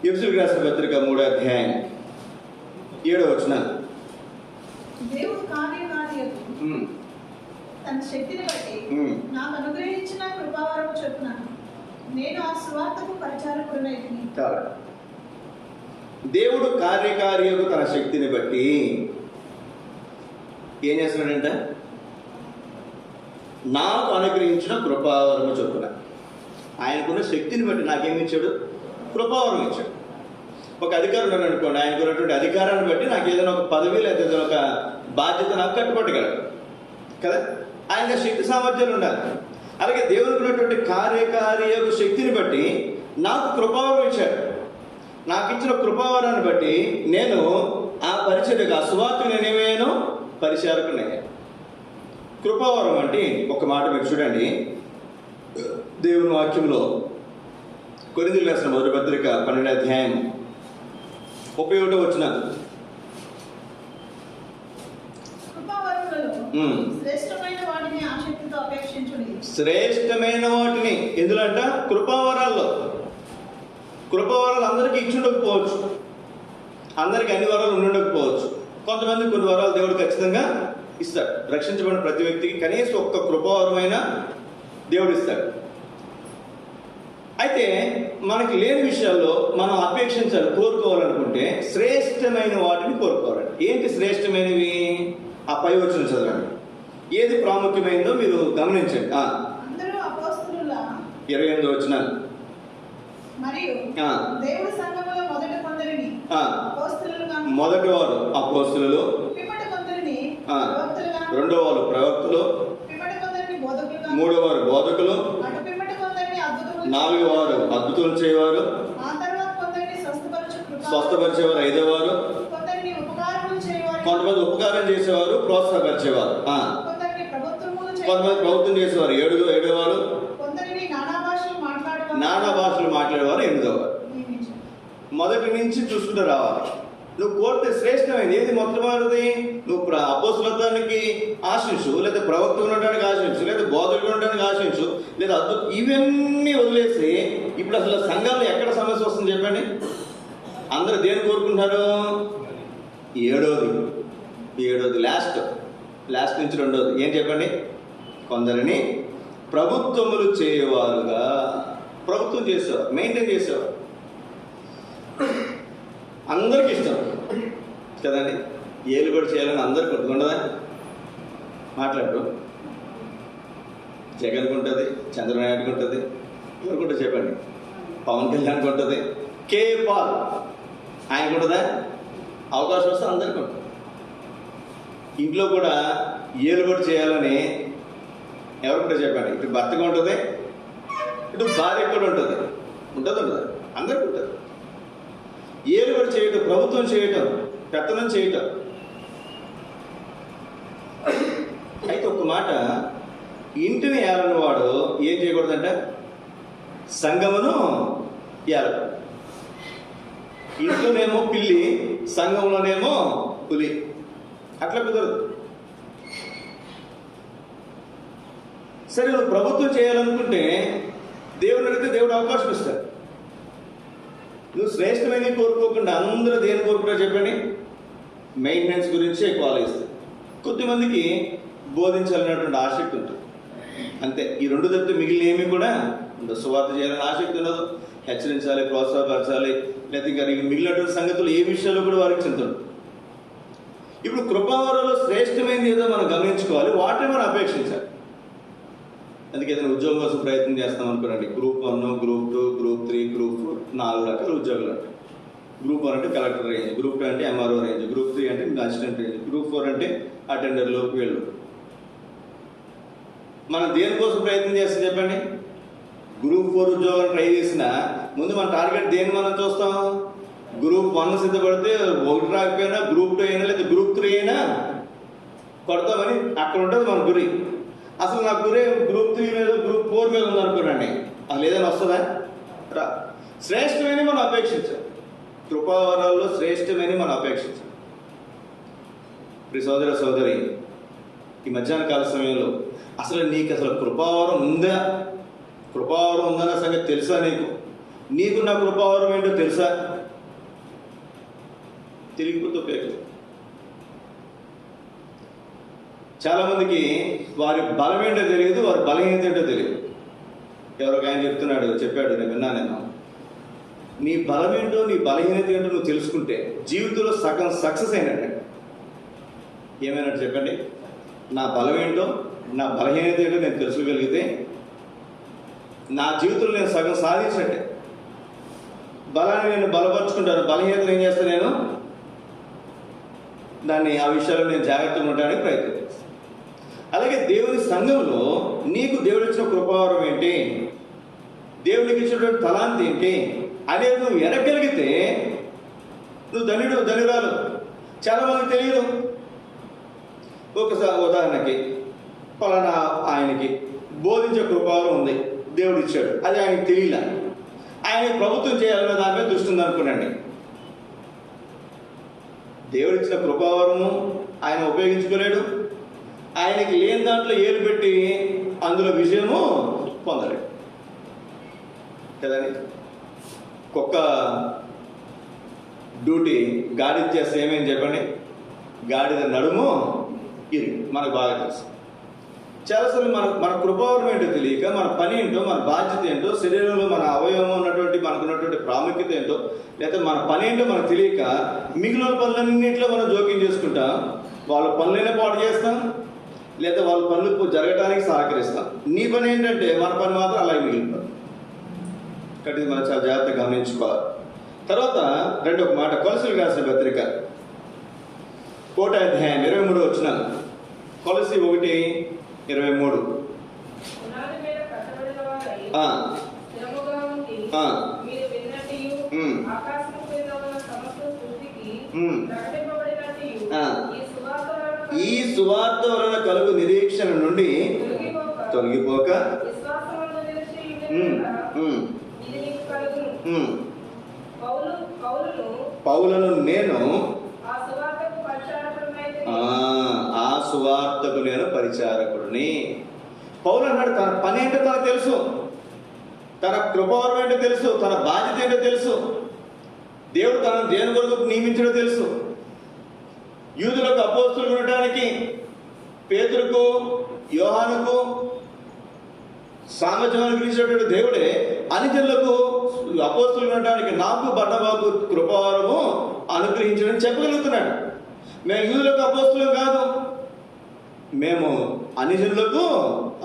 ఎఫెసీయులకు రాసిన పత్రిక 3వ అధ్యాయం 7వ వచనం. దేవుడు కార్యకార్యము తన శక్తిని బట్టి నాకు అనుగ్రహించిన కృపావరము చొప్పున నేను ఆ సువార్తకు పరిచారకుడినైతిని. దేవుడు కార్యకార్యకు తన శక్తిని బట్టి ఏం చేస్తున్నాడంట? నాకు అనుగ్రహించిన కృపావరము చొప్పున. ఆయనకున్న శక్తిని బట్టి నాకేమిచ్చాడు? కృపావరం ఇచ్చాడు. ఒక అధికారం ఉన్నాడు అనుకోండి, ఆయనకున్నటువంటి అధికారాన్ని బట్టి నాకు ఏదైనా ఒక పదవి లేదా ఏదైనా ఒక బాధ్యత నాకు కట్టుబట్టగలడు కదా. ఆయన శక్తి సామర్థ్యాలు ఉండాలి. అలాగే దేవునికి ఉన్నటువంటి కార్యకార్య శక్తిని బట్టి నాకు కృపావరం ఇచ్చాడు. నాకు ఇచ్చిన కృపావరాన్ని బట్టి నేను ఆ పరిచర్యకు, ఆ సువార్తకు నేనేమయ్యాను? పరిచారకునయ్యాను. కృపావరం అంటే ఒక మాట మీరు చూడండి, దేవుని వాక్యంలో కొరింథీయులకు రాసిన మొదటి పత్రిక 12వ అధ్యాయం 31వ వచనం. శ్రేష్టమైన వాటిని ఎందులంట? కృపావరాల్లో. కృపావరాలు అందరికీ ఇచ్చి ఉండకపోవచ్చు, అందరికీ అన్ని వరాలు ఉండకపోవచ్చు. కొంతమంది కొన్ని వరాలు దేవుడు ఖచ్చితంగా ఇస్తాడు. రక్షించబడిన ప్రతి వ్యక్తికి కనీసం ఒక్క కృపావరమైన దేవుడు ఇస్తాడు. అయితే మనకి లేని విషయాల్లో మనం అపేక్షించాలి, కోరుకోవాలనుకుంటే శ్రేష్టమైన వాటిని కోరుకోవాలి. ఏంటి శ్రేష్టమైనవి? ఆ పై వచనం చదవండి. ఏది ప్రాముఖ్యమైనదో మీరు గమనించండి. 28వ వచనం. మొదటి వారు అపోస్తలులు, రెండో వారు ప్రవక్తలు, మూడో వారు బోధకులు, 4వ వారు అద్భుతం చేయవారు, స్వస్థపరిచేవారు, 5వ వారు కొంతమంది ఉపకారం చేసేవారు, ప్రోత్సాహపరిచేవారు, కొంతమంది ప్రభుత్వం చేసేవారు, 7వ వారు నానా భాషలు మాట్లాడేవారు, 8వ వారు. మొదటి నుంచి చూసుకుంటూ రావాలి. నువ్వు కోరితే శ్రేష్టమైనది ఏది? మొట్టమొదటిది నువ్వు అపోస్తలత్వానికి ఆశించు, లేదా ప్రవక్త ఉండడానికి ఆశించు, లేదా బోధకుడు ఉండడానికి ఆశించు, లేదా అద్భుతం, ఇవన్నీ వదిలేసి ఇప్పుడు అసలు సంఘంలో ఎక్కడ సమస్య వస్తుంది చెప్పండి? అందరూ దేని కోరుకుంటున్నారు? ఏడోది లాస్ట్ నుంచి 2వది ఏం చెప్పండి? కొందరిని ప్రభుత్వములు చేయవారుగా. ప్రభుత్వం చేసేవారు, మెయింటైన్ చేసేవారు, అందరికి ఇష్టం కదండి. ఏలు కూడా చేయాలని అందరికి ఉండదా? మాట్లాడు. జగన్కి ఉంటుంది, చంద్రబాబుకి ఉంటుంది, ఎవరికి చెప్పండి, పవన్ కళ్యాణ్కి ఉంటుంది, కే పాల్ ఆయనకు ఉంటుందా? అవకాశం వస్తే అందరికీ ఉంటుంది. ఇంట్లో కూడా ఏలు కూడా చేయాలని ఎవరికి చెప్పండి. ఇటు భర్తకు ఉంటుంది, ఇటు భార్య కూడా ఉంటుంది, ఉండదు, అందరికీ ఉంటుంది. ఏలుబడి చేయటం, ప్రభుత్వం చేయటం, పెత్తనం చేయటం. అయితే ఒక మాట, ఇంటిని ఏలని వాడు ఏం చేయకూడదంట? సంఘమును ఏలకూడదు. ఇంట్లోనేమో పిల్లి, సంఘంలోనేమో పులి. అట్లా కుదరదు. సరే, నువ్వు ప్రభుత్వం చేయాలనుకుంటే దేవుని అడిగితే దేవుడు అవకాశం ఇస్తాడు. నువ్వు శ్రేష్టమైన కోరుకోకుండా అందరూ దేని కోరుకుంటారో చెప్పండి? మెయింటెనెన్స్ గురించి ఎక్కువ ఆలోచిస్తారు. కొద్దిమందికి బోధించాలనేటువంటి ఆసక్తి ఉంటుంది, అంతే. ఈ రెండు తప్పితే మిగిలిన ఏమీ కూడా ఉండదు. సువార్త చేయాలని ఆసక్తి ఉండదు, హెచ్చరించాలి, ప్రోత్సాహపరచాలి, లేదా ఇంకా మిగిలినటువంటి సంగతులు ఏ విషయాల్లో కూడా వారికి చింత ఉండదు. ఇప్పుడు కృపావరంలో శ్రేష్టమైనది ఏదో మనం గమనించుకోవాలి, వాటిని మనం అపేక్షించాలి. అందుకే ఏదైనా ఉద్యోగం కోసం ప్రయత్నం చేస్తాం అనుకోండి, గ్రూప్ 1, గ్రూప్ 2, గ్రూప్ 3, గ్రూప్ 4, 4 రకాల ఉద్యోగాలు ఉంటాయి. గ్రూప్ 1 అంటే కలెక్టర్ రేంజ్, గ్రూప్ 2 అంటే ఎంఆర్ఓ రేంజ్, గ్రూప్ 3 అంటే అసిస్టెంట్ రేంజ్, గ్రూప్ 4 అంటే అటెండర్లు, వీళ్ళు. మనం దేనికోసం ప్రయత్నం చేస్తాం చెప్పండి? గ్రూప్ 4 ఉద్యోగాలు ట్రై చేసినా ముందు మన టార్గెట్ దేని మనం చూస్తాం? గ్రూప్ 1 సిద్ధపడితే 1 రాకపోయినా గ్రూప్ 2 అయినా లేదా గ్రూప్ 3 అయినా కొడతామని అక్కడ ఉంటుంది మన గురి. అసలు నా గురి గ్రూప్ 3 మీద, గ్రూప్ 4 మీద ఉందనుకోనండి, అసలు ఏదైనా వస్తుందా? రా. శ్రేష్టమైన మనం అపేక్షించాం. కృపావరాల్లో శ్రేష్టమైన మనం అపేక్షించాం. సోదర సోదరి, ఈ మధ్యాహ్న కాల సమయంలో అసలు నీకు అసలు కృపావరం ఉందా? కృపావరం ఉందన్న సంగతి తెలుసా? నీకు నా కృపావరం ఏంటో తెలుసా? తెలియకపోతే ఉపయోగం. చాలామందికి వారి బలం ఏంటో తెలియదు, వారి బలహీనత ఏంటో తెలియదు. ఎవరొక ఆయన చెప్పాడు, నేను విన్నాను. నీ బలం ఏంటో, నీ బలహీనత ఏంటో నువ్వు తెలుసుకుంటే జీవితంలో సగం సక్సెస్ అయినట్టే. ఏమైనట్టు చెప్పండి? నా బలం ఏంటో, నా బలహీనత ఏంటో నేను తెలుసుకోగలిగితే నా జీవితంలో నేను సగం సాధించినట్టే. బలాన్ని నేను బలపరుచుకుంటాను, బలహీనతను ఏం చేస్తాను? నేను దాన్ని, ఆ విషయాల్లో నేను జాగ్రత్తగా ఉండడానికి ప్రయత్నం చేస్తాను. అలాగే దేవుని సంఘంలో నీకు దేవుడు ఇచ్చిన కృపావరం ఏంటి, దేవునికి ఇచ్చినటువంటి తలాంతి ఏంటి అనేది నువ్వు ఎరగలిగితే నువ్వు ధన్యురాలు. చాలామందికి తెలియదు. ఒకసారి ఉదాహరణకి పలానా ఆయనకి బోధించే కృపావరం ఉంది, దేవుడు ఇచ్చాడు, అది ఆయనకి తెలియలే. ఆయన ప్రభుత్వం చేయాలనే దాని మీద దృష్టి ఉందనుకున్నాండి. దేవుడు ఇచ్చిన కృపావరము ఆయన ఉపయోగించుకోలేడు. ఆయనకి లేని దాంట్లో ఏలు పెట్టి అందులో విజయము పొందలేడు కదండి. కుక్క డ్యూటీ గాడిద చేస్తే ఏమేమి చెప్పండి? గాడిద నడుము ఇరిగి, మనకు బాగా తెలుసు. చాలాసార్లు మన కృపావరం ఏంటో తెలియక, మన పని ఏంటో, మన బాధ్యత ఏంటో, శరీరంలో మన అవయవం ఉన్నటువంటి మనకున్నటువంటి ప్రాముఖ్యత ఏంటో, లేదా మన పని ఏంటో మనకు తెలియక మిగిలిన పనులన్నింటిలో మనం జోక్యం చేసుకుంటాం. వాళ్ళ పనులైనా పాటు చేస్తాం, లేదా వాళ్ళ పనులు జరగడానికి సహకరిస్తాం. నీ పని ఏంటంటే మన పని మాత్రం అలాగే మిగిలిపోతుంది. కాబట్టి మనం చాలా జాగ్రత్తగా గమనించుకోవాలి. తర్వాత ఒక మాట, కొలసీలకు రాసిన పత్రిక 1వ అధ్యాయం 23వ వచనం. కొలసీ 1:23. ఈ సువార్త వలన కలుగు నిరీక్షణ నుండి తొలగిపోక పౌలను నేను ఆ సువార్తకు నేను పరిచారకుడిని. పౌలు అన్నాడు, తన పని ఏంటో తనకు తెలుసు, తన కృపావరం ఏంటో తెలుసు, తన బాధ్యత ఏంటో తెలుసు, దేవుడు తనను దేని కొరకు నియమించడో తెలుసు. యూదులకు అపోస్తులుగా ఉండటానికి పేతురుకు, యోహానుకు సామర్థ్యం అనుగ్రహించినటువంటి దేవుడే అన్యజనులకు అపోస్తులుగా ఉండటానికి నాకు బర్నబాకు కృపావరము అనుగ్రహించడం చెప్పగలుగుతున్నాడు. మేము యూదులకు అపోస్తులం కాదు, మేము అన్యజనులకు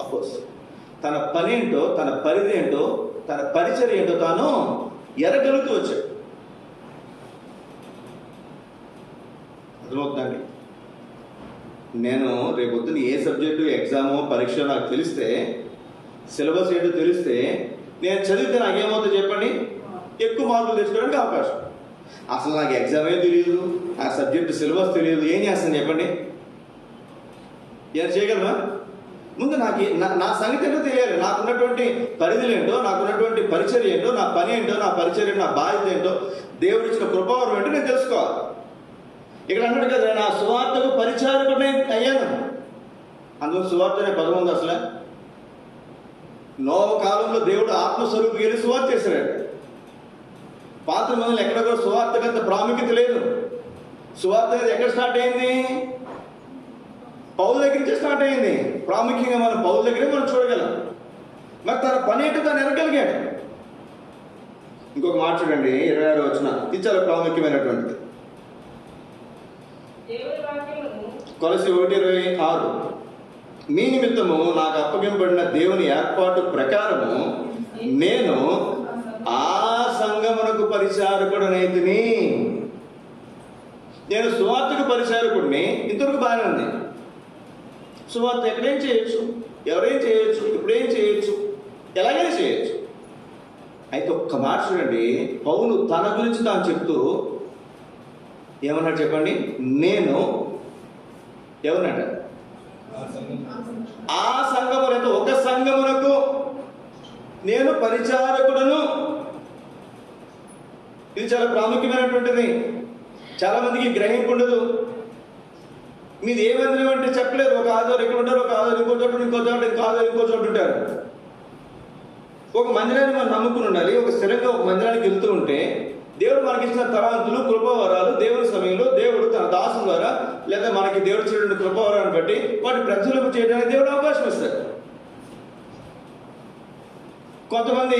అపోస్తులు. తన పని ఏంటో, తన పరిధి ఏంటో, తన పరిచర్య ఏంటో తాను ఎరగలుగుతూ వచ్చాడు. అర్థమవుతుందండి? నేను రేపొద్దున ఏ సబ్జెక్టు ఎగ్జామో పరీక్ష నాకు తెలిస్తే, సిలబస్ ఏంటో తెలిస్తే నేను చదివితే నాకేమవుతుందో చెప్పండి, ఎక్కువ మార్కులు తెచ్చుకోవడానికి అవకాశం. అసలు నాకు ఎగ్జామే తెలియదు, ఆ సబ్జెక్టు సిలబస్ తెలియదు, ఏం చేస్తాను చెప్పండి? ఏం చేయగలమా? ముందు నా సంగతి ఏంటో తెలియాలి. నాకున్నటువంటి పరిధులు ఏంటో, నాకున్నటువంటి పరిచర్య ఏంటో, నా పని ఏంటో, నా పరిచర్య, నా బాధ్యత ఏంటో, దేవుడు ఇచ్చిన కృపావరం ఏంటో నేను తెలుసుకోవాలి. ఇక్కడ అన్నాడు కదా, నా సువార్తకు పరిచారకుడినే అయ్యాను. అందులో సువార్త అనే పదం ఉంది. అసలు నోవ కాలంలో దేవుడు ఆత్మస్వరూపు వెళ్ళి సువార్త చేశాడు. పాత మందులు ఎక్కడ కూడా సువార్తకు అంత ప్రాముఖ్యత లేదు. సువార్త అనేది ఎక్కడ స్టార్ట్ అయింది? పౌలు దగ్గర నుంచి స్టార్ట్ అయింది. ప్రాముఖ్యంగా మనం పౌలు దగ్గరే మనం చూడగలం. మరి తన పని ఏంటో తను ఎరగలిగాడు. ఇంకొక మాట చూడండి, 26వ వచనం, ఇది చాలా ప్రాముఖ్యమైనటువంటిది. కొలస్సీ 1:26, మీ నిమిత్తము నాకు అప్పగింపబడిన దేవుని ఏర్పాటు ప్రకారము నేను ఆ సంఘమునకు పరిచారకుడనైతిని. నేను సువార్తకు పరిచారకుడిని. ఇంతవరకు బాగానే ఉంది. సువార్త ఎక్కడేం చేయొచ్చు, ఎవరేం చేయొచ్చు, ఇప్పుడేం చేయొచ్చు, ఎలాగైనా చేయొచ్చు. అయితే ఒక్క మాట చూడండి, పౌలు తన గురించి తాను చెప్తూ ఏమన్నాడు చెప్పండి? నేను ఎవరినట? ఆ సంఘమునకు, ఒక సంఘమునకు నేను పరిచారకుడను. ఇది చాలా ప్రాముఖ్యమైనటువంటిది. చాలా మందికి గ్రహింపు ఉండదు. మీది ఏ మందిరం అంటే చెప్పలేదు. ఒక ఆధారం ఇక్కడ ఉంటారు, ఒక ఆధారం ఇంకో చోట, ఇంకో చోట, ఇంకో ఆధారం ఇంకో చోట ఉంటారు. ఒక మందిరాన్ని మనం నమ్ముకుని ఉండాలి. ఒక స్థిరంగా ఒక మందిరానికి వెళ్తూ ఉంటే దేవుడు మనకి ఇచ్చిన తలాంతులు, కృపావరాలు, దేవుని సమయంలో దేవుడు తన దాసు ద్వారా లేదా మనకి దేవుడు ఇచ్చినటువంటి కృపావరాన్ని బట్టి వాటి ప్రజలకు చేయడానికి దేవుడు అవకాశం ఇస్తాడు. కొంతమంది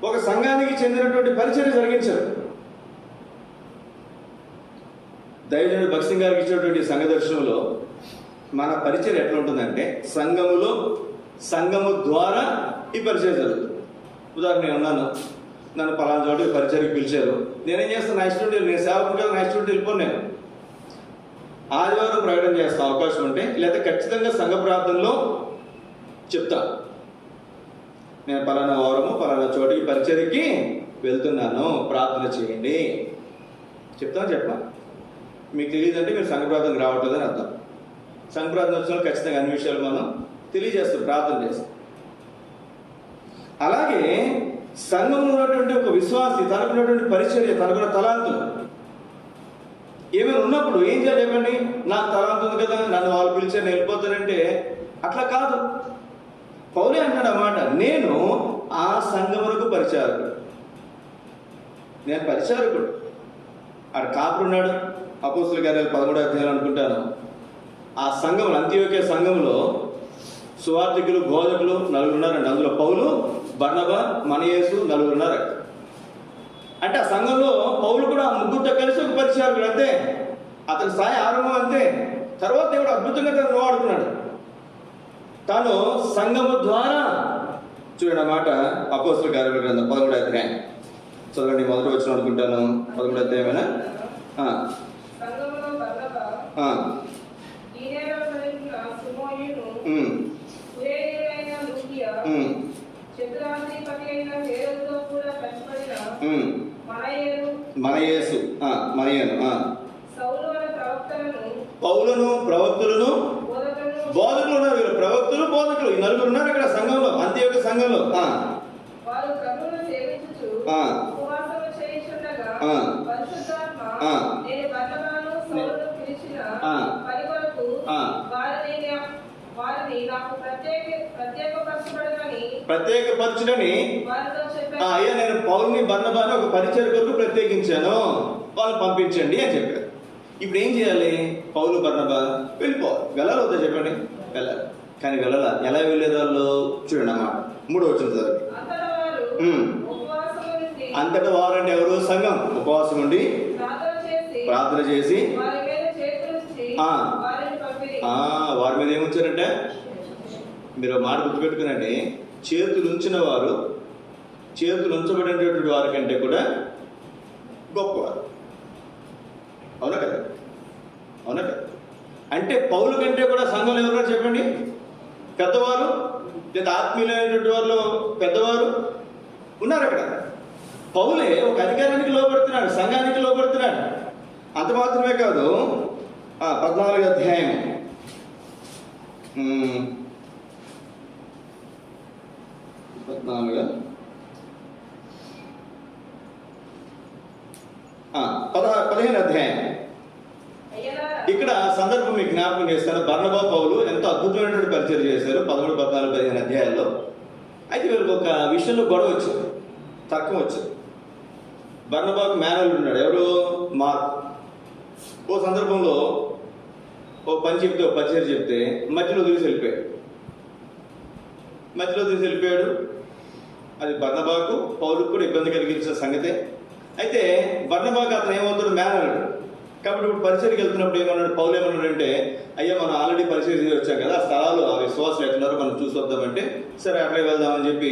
ఒక సంఘానికి చెందినటువంటి పరిచర్య జరిగించారు. దైవజనుడు భక్తి సింగ్ గారికి ఇచ్చినటువంటి సంఘ దర్శనంలో మన పరిచయం ఎట్లా ఉంటుందంటే, సంఘము ద్వారా ఈ పరిచయం జరుగుతుంది. ఉదాహరణ నేను ఉన్నాను, నన్ను పలానా చోట పరిచయకి పిలిచారు. నేనేం చేస్తాను? నా ఇష్టం, నేను సేవకుడు కదా, నా ఇష్టం వెళ్ళిపోను. నేను ఆదివారం ప్రకటన చేస్తాను అవకాశం ఉంటే, లేదా ఖచ్చితంగా సంఘ ప్రార్థనలో చెప్తా, నేను పలానా వారము పలానా చోటికి పరిచయకి వెళ్తున్నాను, ప్రార్థన చేయండి చెప్తాను. చెప్పా మీకు తెలియదంటే మీరు సంఘ ప్రార్థనకు రావట్లేదని అర్థం. సంఘ ప్రార్థన వచ్చిన ఖచ్చితంగా అన్ని విషయాలు మనం తెలియజేస్తాం, ప్రార్థన చేస్తాం. అలాగే సంఘంలో ఉన్నటువంటి ఒక విశ్వాసి, తనకున్నటువంటి పరిచర్య, తనకున్న తలాంతులు ఏమైనా ఉన్నప్పుడు ఏం చేయాలి చెప్పండి? నాకు తలాంతు ఉంది కదా, నన్ను వాళ్ళు పిలిచారు, నేను వెళ్ళిపోతానంటే అట్లా కాదు. పౌలే అంటాడు అన్నమాట, నేను ఆ సంఘమునకు పరిచారకుడు. నేను పరిచారకుడు. ఆడ కాపురున్నాడు, అపోస్తలుల కార్యాలు 13వ అధ్యాయం అనుకుంటాను. ఆ సంఘంలో, అంతియోక్య సంఘంలో సువార్థికులు, బోధకులు 4 ఉన్నారండి. అందులో పౌలు, బర్నబా, మనియేసు 4 ఉన్నారు. అంటే ఆ సంఘంలో పౌలు కూడా ఆ ముగ్గురితో కలిసి ఒక పరిచారకుడు. అంతే, అతని స్థాయి ఆరంభం అంతే. తర్వాత దేవుడు అద్భుతంగా తను వాడుకున్నాడు. తాను సంఘము ద్వారా చూడండి అన్నమాట. అపోస్తలుల కార్యాల గ్రంథం 13వ అధ్యాయం చదవండి. మొదటి వచనం అనుకుంటాను, 13వ అధ్యాయమేనా? పౌలును, ప్రవక్తలను, బోధకులు ఉన్నారు. వీళ్ళు ప్రవక్తలు, బోధకులు, ఈ 4 ఉన్నారు అక్కడ సంఘంలో, అంత్యోక్య సంఘంలో. ప్రత్యేకపరచుడని అయ్యా, నేను పౌలుని, బర్నబాను ఒక పరిచర్య కొరకు ప్రత్యేకించాను, వాళ్ళు పంపించండి అని చెప్పారు. ఇప్పుడు ఏం చేయాలి? పౌలు, బర్నబా వెళ్ళిపోవాలి. వెళ్ళాలి వద్దా చెప్పండి? వెళ్ళాలి. కానీ వెళ్ళాల. ఎలా వెళ్ళేది వాళ్ళు చూడండి అన్నమాట. 3వ వచనం చదవండి. అంతటా వారు అంటే ఎవరు? సంఘం ఉపవాసం ఉండి ప్రార్థన చేసి వారి మీద ఏముంచారంటే, మీరు మాట గుర్తుపెట్టుకునండి, చేతులు ఉంచిన వారు, చేతులు ఉంచబడినటువంటి వారి కంటే కూడా గొప్పవారు. అవునా కదా? అవునా కదా? అంటే పౌలు కంటే కూడా సంఘంలో ఎవరున్నారు చెప్పండి? పెద్దవారు, లేదా ఆత్మీయులైనటువంటి వాళ్ళు పెద్దవారు, ఉన్నారు అక్కడ. పౌలే ఒక అధికారానికి లోబడుతున్నాడు, సంఘానికి లోబడుతున్నాడు. అంత మాత్రమే కాదు, 14వ అధ్యాయం 15వ అధ్యాయం ఇక్కడ సందర్భం మీకు జ్ఞాపకం చేస్తాను. బర్నబా పౌలు ఎంతో అద్భుతమైనటువంటి పరిచయం చేశారు 13, 14, 15 అధ్యాయాల్లో. అయితే వీళ్ళకి ఒక విషయంలో గొడవ వచ్చింది, తర్కం వచ్చింది. బర్నబాకు మేనల్లుడు ఉన్నాడు, ఎవరు? మార్క్. ఓ సందర్భంలో ఓ పని చెప్తే, ఓ పరిచయం చెప్తే మధ్యలో తీసి వెళ్ళిపోయాడు. అది బర్నబాకు పౌలుకు కూడా ఇబ్బంది కలిగించిన సంగతే. అయితే బర్నబాకు అతను ఏమవుతాడు? మేనల్లుడు. కాబట్టి ఇప్పుడు పరిచయకి వెళ్తున్నప్పుడు ఏమన్నాడు? పౌలు ఏమన్నాడంటే, అయ్యా మనం ఆల్రెడీ పరిచయం చేసి వచ్చాం కదా, ఆ స్థలాలు ఆ విశ్వాసాలు ఎట్లున్నారో మనం చూసి వద్దామంటే, సరే అట్లే వెళ్దామని చెప్పి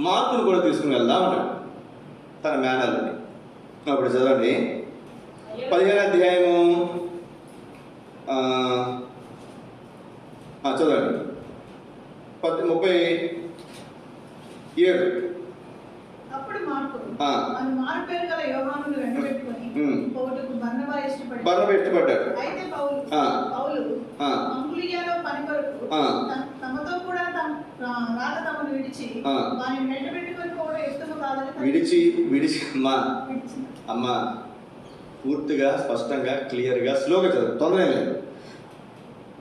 మార్కును కూడా తీసుకుని వెళ్దాం అన్నాడు, తన మేనల్లుడిని. అప్పుడు చదవండి 15వ అధ్యాయము చదవండి 37. అప్పుడు మార్కు మారు పేరు గల యోహానును వెంటబెట్టుకొని పోవుటకు బర్నబా ఇష్టపడ్డాడు. అయితే పౌలు అంగుళియాలో పని కొరకు తమతో కూడా రాక తమను విడిచి వారిని వెంటబెట్టుకొని పోవడం యుక్తము కాదని విడిచి అమ్మ పూర్తిగా స్పష్టంగా క్లియర్గా స్లోగా చదువు, తొందర లేదు.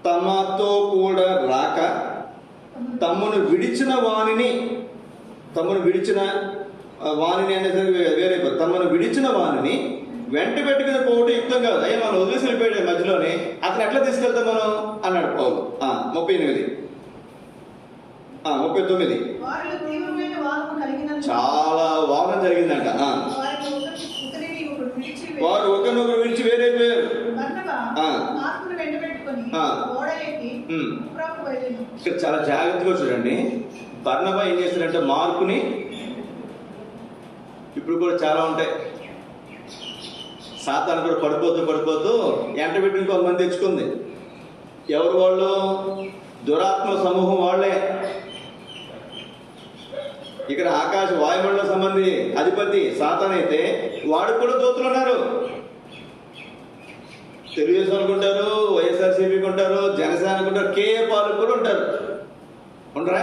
తమతో కూడా రాక తమను విడిచిన వాణిని అనేసరికి వేరే, తమను విడిచిన వాణిని వెంట పెట్టుకుని పోవడం యుక్తం కాదు. అయ్యా మనం వదిలేసి వెళ్ళిపోయాడు మధ్యలోనే, అతను ఎట్లా తీసుకెళ్తాం మనం అన్నాడు పౌలు. 38, 39 చాలా వాదన జరిగిందంట. వారు ఒకరినొకరు విడిచి వేరైపోయారు. ఇక్కడ చాలా జాగ్రత్తగా చూడండి. బర్నబా ఏం చేస్తాడంటే మార్కుని, ఇప్పుడు కూడా చాలా ఉంటాయి, సాతాను కూడా పడిపోతూ ఎంట పెట్టుకుని కొంతమంది తెచ్చుకుంది. ఎవరు వాళ్ళు? దురాత్మ సమూహం వాళ్ళే. ఇక్కడ ఆకాశ వాయుమండల సంబంధి అధిపతి సాతాన్ అయితే వాడు కూడా దూతలు ఉన్నారు. తెలుగుదేశం అనుకుంటారు, వైఎస్ఆర్సీపీకి ఉంటారు, జనసేనకు ఉంటారు, కేఏ పాలకు కూడా ఉంటారు. ఉండరా?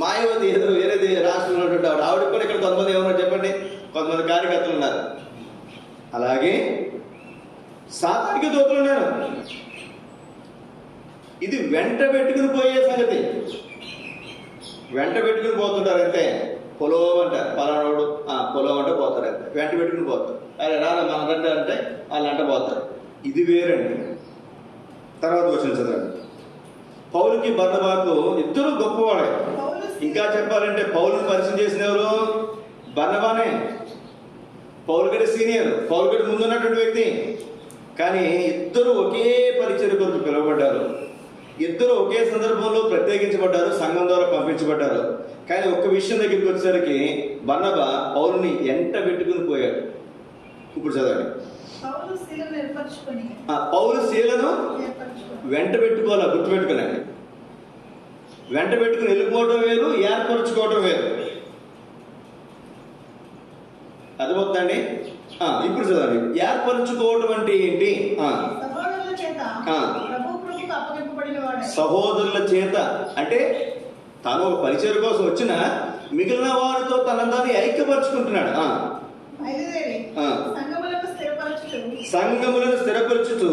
మాయావతి ఏదో వేరేది రాష్ట్రంలో ఉంటాడు, ఆవిడకి కూడా ఇక్కడ కొంతమంది ఏమన్నారు చెప్పండి, కొంతమంది కార్యకర్తలు ఉన్నారు. అలాగే సాతానికి దూతలు ఉన్నారు. ఇది వెంట పెట్టుకుని పోయే సంగతి. వెంట పెట్టుకుని పోతుంటారు అంతే. పొలవమంట పలానాడు పొలవమంటే పోతారు అంతే, వెంట పెట్టుకుని పోతారు. అరే రారా మన రండి అంటే వాళ్ళు అంట పోతారు. ఇది వేరండి. తర్వాత వచ్చిన చదవండి. పౌలుకి బర్నబాకు ఇద్దరు గొప్పవాడే. ఇంకా చెప్పాలంటే పౌలుని పరిచయం చేసిన ఎవరు? బర్నబానే. పౌలు కంటే సీనియర్, పౌలు కంటే ముందున్నటువంటి వ్యక్తి. కానీ ఇద్దరు ఒకే పరిచయ కొరకు పిలువబడ్డారు. ఇద్దరు ఒకే సందర్భంలో ప్రత్యేకించబడ్డారు, సంఘం ద్వారా పంపించబడ్డారు. కానీ ఒక్క విషయం దగ్గరికి వచ్చేసరికి బర్నబా పౌలుని ఎంట పెట్టుకుని పోయాడు. ఇప్పుడు చదవండి. పౌలు శీలను వెంట పెట్టుకోవాలా, గుర్తుపెట్టుకోనండి. వెంట పెట్టుకుని వెళ్ళిపోవడం వేరు, ఏర్పరచుకోవడం వేరు. అర్థమవుతుందండి? ఇప్పుడు చదవండి. ఏర్పరచుకోవడం అంటే ఏంటి? సహోదరుల చేత అంటే తాను ఒక పరిచయం కోసం వచ్చిన మిగిలిన వారితో తనని ఐక్యపరుచుకుంటున్నాడు. సంఘములను స్థిరపరచుతూ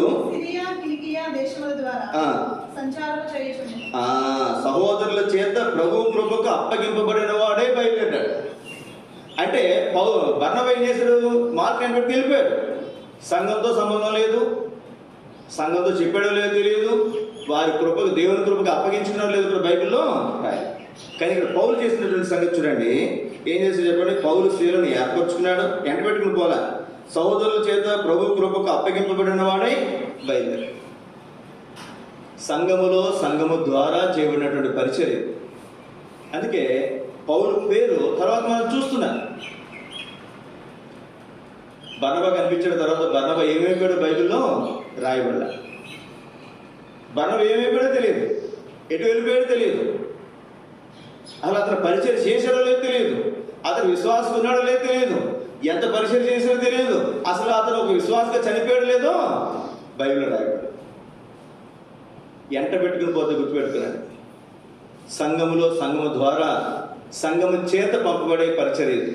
సహోదరుల చేత ప్రభు కృపకు అప్పగింపబడిన వాడే బయలుదేరాడు. అంటే బర్నబా ఏం చేశాడు? మార్క్ అని పెట్టి వెళ్ళిపోయాడు. సంఘంతో సంబంధం లేదు, సంఘంతో చెప్పాడో లేదో తెలియదు, వారి కృపకు దేవుని కృపకు అప్పగించుకున్నారో లేదు ఇక్కడ బైబిల్లో. కానీ ఇక్కడ పౌలు చేసినటువంటి సంగతి చూడండి. ఏం చేసి చెప్పండి. పౌలు స్త్రీలను ఏర్పరచుకున్నాడు, ఎంట పెట్టుకుని పోలా. సహోదరుల చేత ప్రభు కృపకు అప్పగింపబడిన వాడై బయలుదేరాడు. సంఘము ద్వారా చేయబడినటువంటి పరిచర్య. అందుకే పౌలు పేరు తర్వాత మనం చూస్తున్నాం. బర్నబా కనిపించిన తర్వాత బర్నబా ఏమైపోయాడో బైబిల్లో రాయబడ్డా. బర్నబా ఏమైపోయాడో తెలియదు, ఎటు వెళ్ళిపోయాడో తెలియదు, అసలు అతను పరిచయం చేశాడో లేదో తెలియదు. అతను విశ్వాసం ఉన్నాడో లేదో తెలియదు, ఎంత పరిచయం చేసినో తెలియదు, అసలు అతను ఒక విశ్వాసంగా చనిపోయాడు లేదో బైబిల్లో రాయబడి. ఎంట పెట్టుకుని పోతే గుర్తుపెట్టుకున్నాడు, సంఘము ద్వారా సంఘము చేత పంపబడే పరిచర్య ఇది.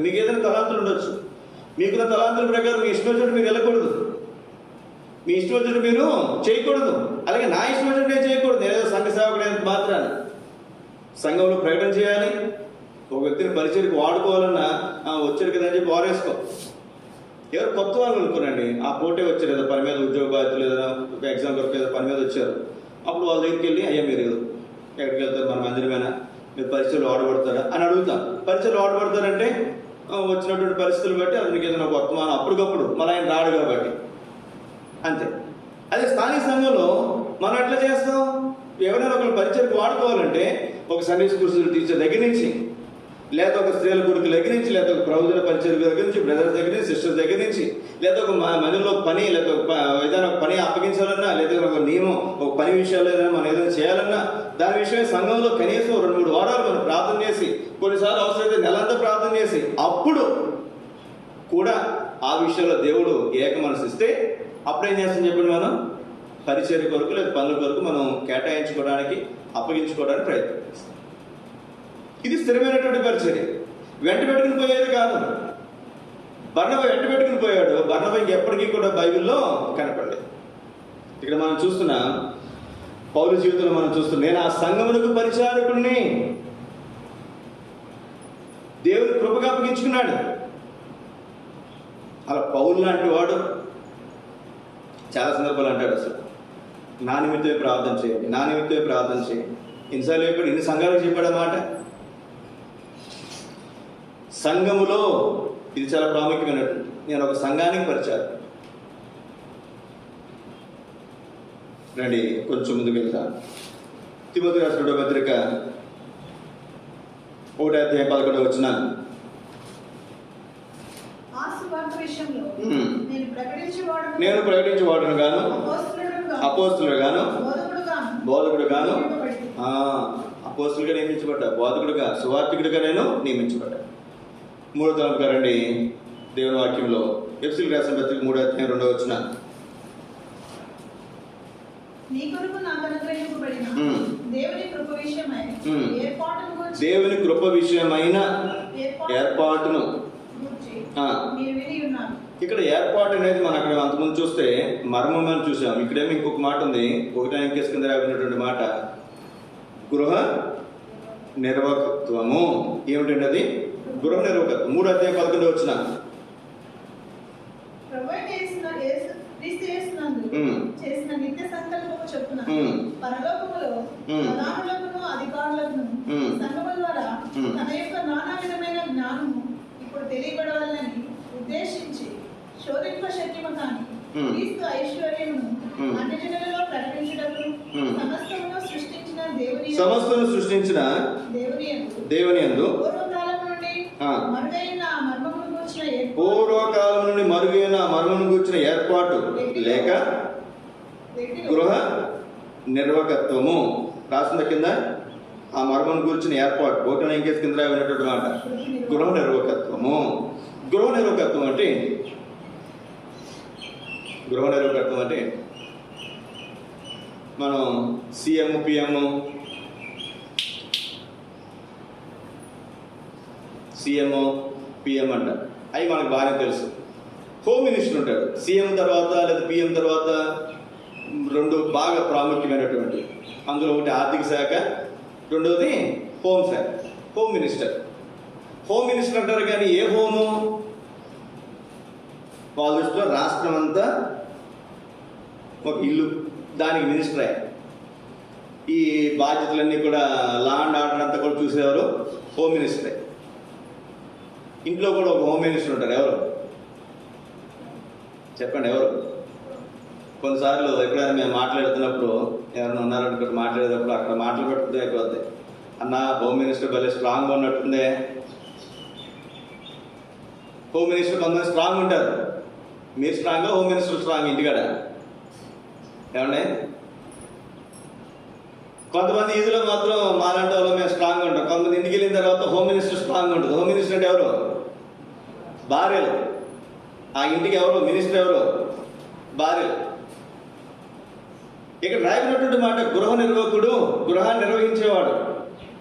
మీకు ఏదైనా తలాంతులు ఉండొచ్చు, మీకున్న తలాంతుల ప్రకారం మీ ఇష్టం వచ్చినట్టు మీరు వెళ్ళకూడదు, మీ ఇష్టం వచ్చినట్టు మీరు చేయకూడదు. అలాగే నా ఇష్టం వచ్చినట్టు నేను చేయకూడదు. నేనేదో సంఘ సేవకుడైనంత మాత్రాన సంఘంలో ప్రకటన చేయాలి, ఒక వ్యక్తిని పరిచర్యకు వాడుకోవాలన్నా వచ్చారు కదా అని చెప్పి వారేసుకో. ఎవరు కొత్త వాళ్ళు అనుకోనండి, ఆ పోటీ వచ్చారు ఏదో పని మీద, ఉద్యోగ బాధ్యతలు ఏదైనా ఎగ్జామ్ వరకు ఏదో పని మీద వచ్చారు, అప్పుడు వాళ్ళ దగ్గరికి వెళ్ళి అయ్యా మీరు ఎక్కడికి వెళ్తారు, మన మందిరమేనా, మీరు పరిచయలు వాడబడతారా అని అడుగుతాం. పరిచయలు వాడబడతారంటే వచ్చినటువంటి పరిస్థితులు బట్టి అతనికి ఏదైనా వర్తమానం అప్పటికప్పుడు మన ఆయన రాడు కాబట్టి అంతే. అదే స్థానిక సంఘంలో మనం ఎట్లా చేస్తాం, ఎవరైనా ఒకరు పరిచయకు వాడుకోవాలంటే ఒక సండే స్కూల్ టీచర్ దగ్గర నుంచి, లేదా ఒక స్త్రీల కొడుకు దగ్గర నుంచి, లేదా ఒక ప్రవచన పరిచయం దగ్గర నుంచి, బ్రదర్స్ దగ్గర నుంచి, సిస్టర్స్ దగ్గర నుంచి, లేదా ఒక మందిలో పని, లేదా ఏదైనా ఒక పని అప్పగించాలన్నా, లేదా ఒక నియమం, ఒక పని విషయాలు ఏదైనా మనం ఏదైనా చేయాలన్నా దాని విషయమే సంఘంలో కనీసం 2-3 వారాలు మనం ప్రార్థన చేసి, కొన్నిసార్లు అవసరమైతే నెలంతా ప్రార్థన చేసి, అప్పుడు కూడా ఆ విషయంలో దేవుడు ఏక మనసు ఇస్తే అప్పుడు ఏం చేస్తాం చెప్పండి, మనం పరిచర్య కొరకు లేదా పనుల కొరకు మనం కేటాయించుకోవడానికి, అప్పగించుకోవడానికి ప్రయత్నం చేస్తాం. ఇది స్థిరమైనటువంటి పరిచర్య, వెంట పెట్టుకుని పోయేది కాదు. బర్నబా వెంట పెట్టుకుని పోయాడు, బర్నబా ఇంకెప్పటికీ కూడా బైబిల్లో కనపడలేదు. ఇక్కడ మనం చూస్తున్నాం, పౌలు జీవితంలో మనం చూస్తున్నాం, నేను ఆ సంఘమునకు పరిచారకుడిని, దేవుని కృపగా అప్పగించుకున్నాడు. అలా పౌలు లాంటి వాడు చాలా సందర్భాలు అంటాడు, అసలు నా నిమిత్తమే ప్రార్థన చేయండి, నా నిమిత్తమే ప్రార్థన చేయండి. ఇన్నిసార్లు చెప్పాడు, ఇన్ని సంఘాలకు చెప్పాడు అన్నమాట. సంఘములో ఇది చాలా ప్రాముఖ్యమైనట్టు. నేను ఒక సంఘానికి పరిచారు. రండి కొంచెం ముందుకు వెళ్తాను. తిమోతి రాసిన పత్రిక 1:11 నేను ప్రకటించేవాడును గాను, అపోస్తలుడు గాను, బోధకుడు గాను, అపోస్తలుగా నియమించబడ్డా, బోధకుడుగా, సువార్తికుడిగా నేను నియమించబడ్డా. 3వ తలంపుగా రండి దేవుని వాక్యంలో ఎఫెసీయులకు రాసిన పత్రిక 3:2 దేవుని కృప విషయమైన ఏర్పాటును. ఇక్కడ ఏర్పాటు అనేది మనం అక్కడ అంతకుముందు చూస్తే మర్మం అని చూసాం. ఇక్కడేమో ఇంకొక మాట ఉంది, 1 కింద రాబడినటువంటి మాట, గృహ నిర్వాహకత్వము. ఏమిటండి అది? గృహ నిర్వాహకత్వం. 3:11 చేసిన నిత్య సంకల్పము చొప్పున పరలోకములో ప్రధానులకును అధికారులను సంఘము ద్వారా తన యొక్క నానా విధమైన జ్ఞానము ఇప్పుడు తెలియబడవాలని ఉద్దేశించి శోధింప శక్యము కాని క్రీస్తు ఐశ్వర్యమును అన్యజనులలో ప్రకటించుటకు సమస్తమును సృష్టించిన దేవుని యందు పూర్వకాలం నుండి మరుగైన మర్మను గూర్చిన ఏర్పాటు లేక గృహ నిర్వాహకత్వము రాసిన కింద ఆ మర్మను గూర్చిన ఏర్పాటు 1 కింద రాబడినటువంటి మాట గృహ నిర్వాహకత్వము. గృహ నిర్వాహకత్వం అంటే మనం సీఎం పిఎం అంటారు, అవి మనకు బాగానే తెలుసు. హోమ్ మినిస్టర్ ఉంటాడు, సీఎం తర్వాత లేదా పిఎం తర్వాత 2 బాగా ప్రాముఖ్యమైనటువంటి, అందులో ఒకటి ఆర్థిక శాఖ, రెండవది హోమ్ శాఖ. హోమ్ మినిస్టర్ అంటారు, కానీ ఏ హోము? వాళ్ళ దృష్టిలో రాష్ట్రం అంతా ఒక ఇల్లు, దానికి మినిస్టర్ అయ్యారు. ఈ బాధ్యతలన్నీ కూడా లా అండ్ ఆర్డర్ అంతా కూడా చూసేవారు హోమ్ మినిస్టరే. ఇంట్లో కూడా ఒక హోమ్ మినిస్టర్ ఉంటారు. ఎవరు చెప్పండి, ఎవరు? కొన్నిసార్లు ఎప్పుడైనా మేము మాట్లాడుతున్నప్పుడు ఎవరైనా ఉన్నారనుకుంటే మాట్లాడేటప్పుడు అక్కడ మాటలు పెట్టుకుంటే అయిపోద్ది, అన్న హోమ్ మినిస్టర్ భలే స్ట్రాంగ్గా ఉన్నట్టుందే. హోమ్ మినిస్టర్ కొంతమంది స్ట్రాంగ్ ఉంటారు. మీరు స్ట్రాంగ్గా, హోమ్ మినిస్టర్ స్ట్రాంగ్ ఇంటికాడ ఏమండి? కొంతమంది ఈదులో మాత్రం మాలాంటి వాళ్ళు మేము స్ట్రాంగ్ ఉంటాం. కొంతమంది ఇంటికి వెళ్ళిన తర్వాత హోమ్ మినిస్టర్ స్ట్రాంగ్ ఉంటుంది. హోమ్ మినిస్టర్ అంటే ఎవరు? భార్యలు. ఆ ఇంటికి ఎవరు మినిస్టర్? ఎవరు? భార్యలు. ఇక్కడ రాయబడినటువంటి మాట గృహ నిర్వాహకుడు, గృహాన్ని నిర్వహించేవాడు,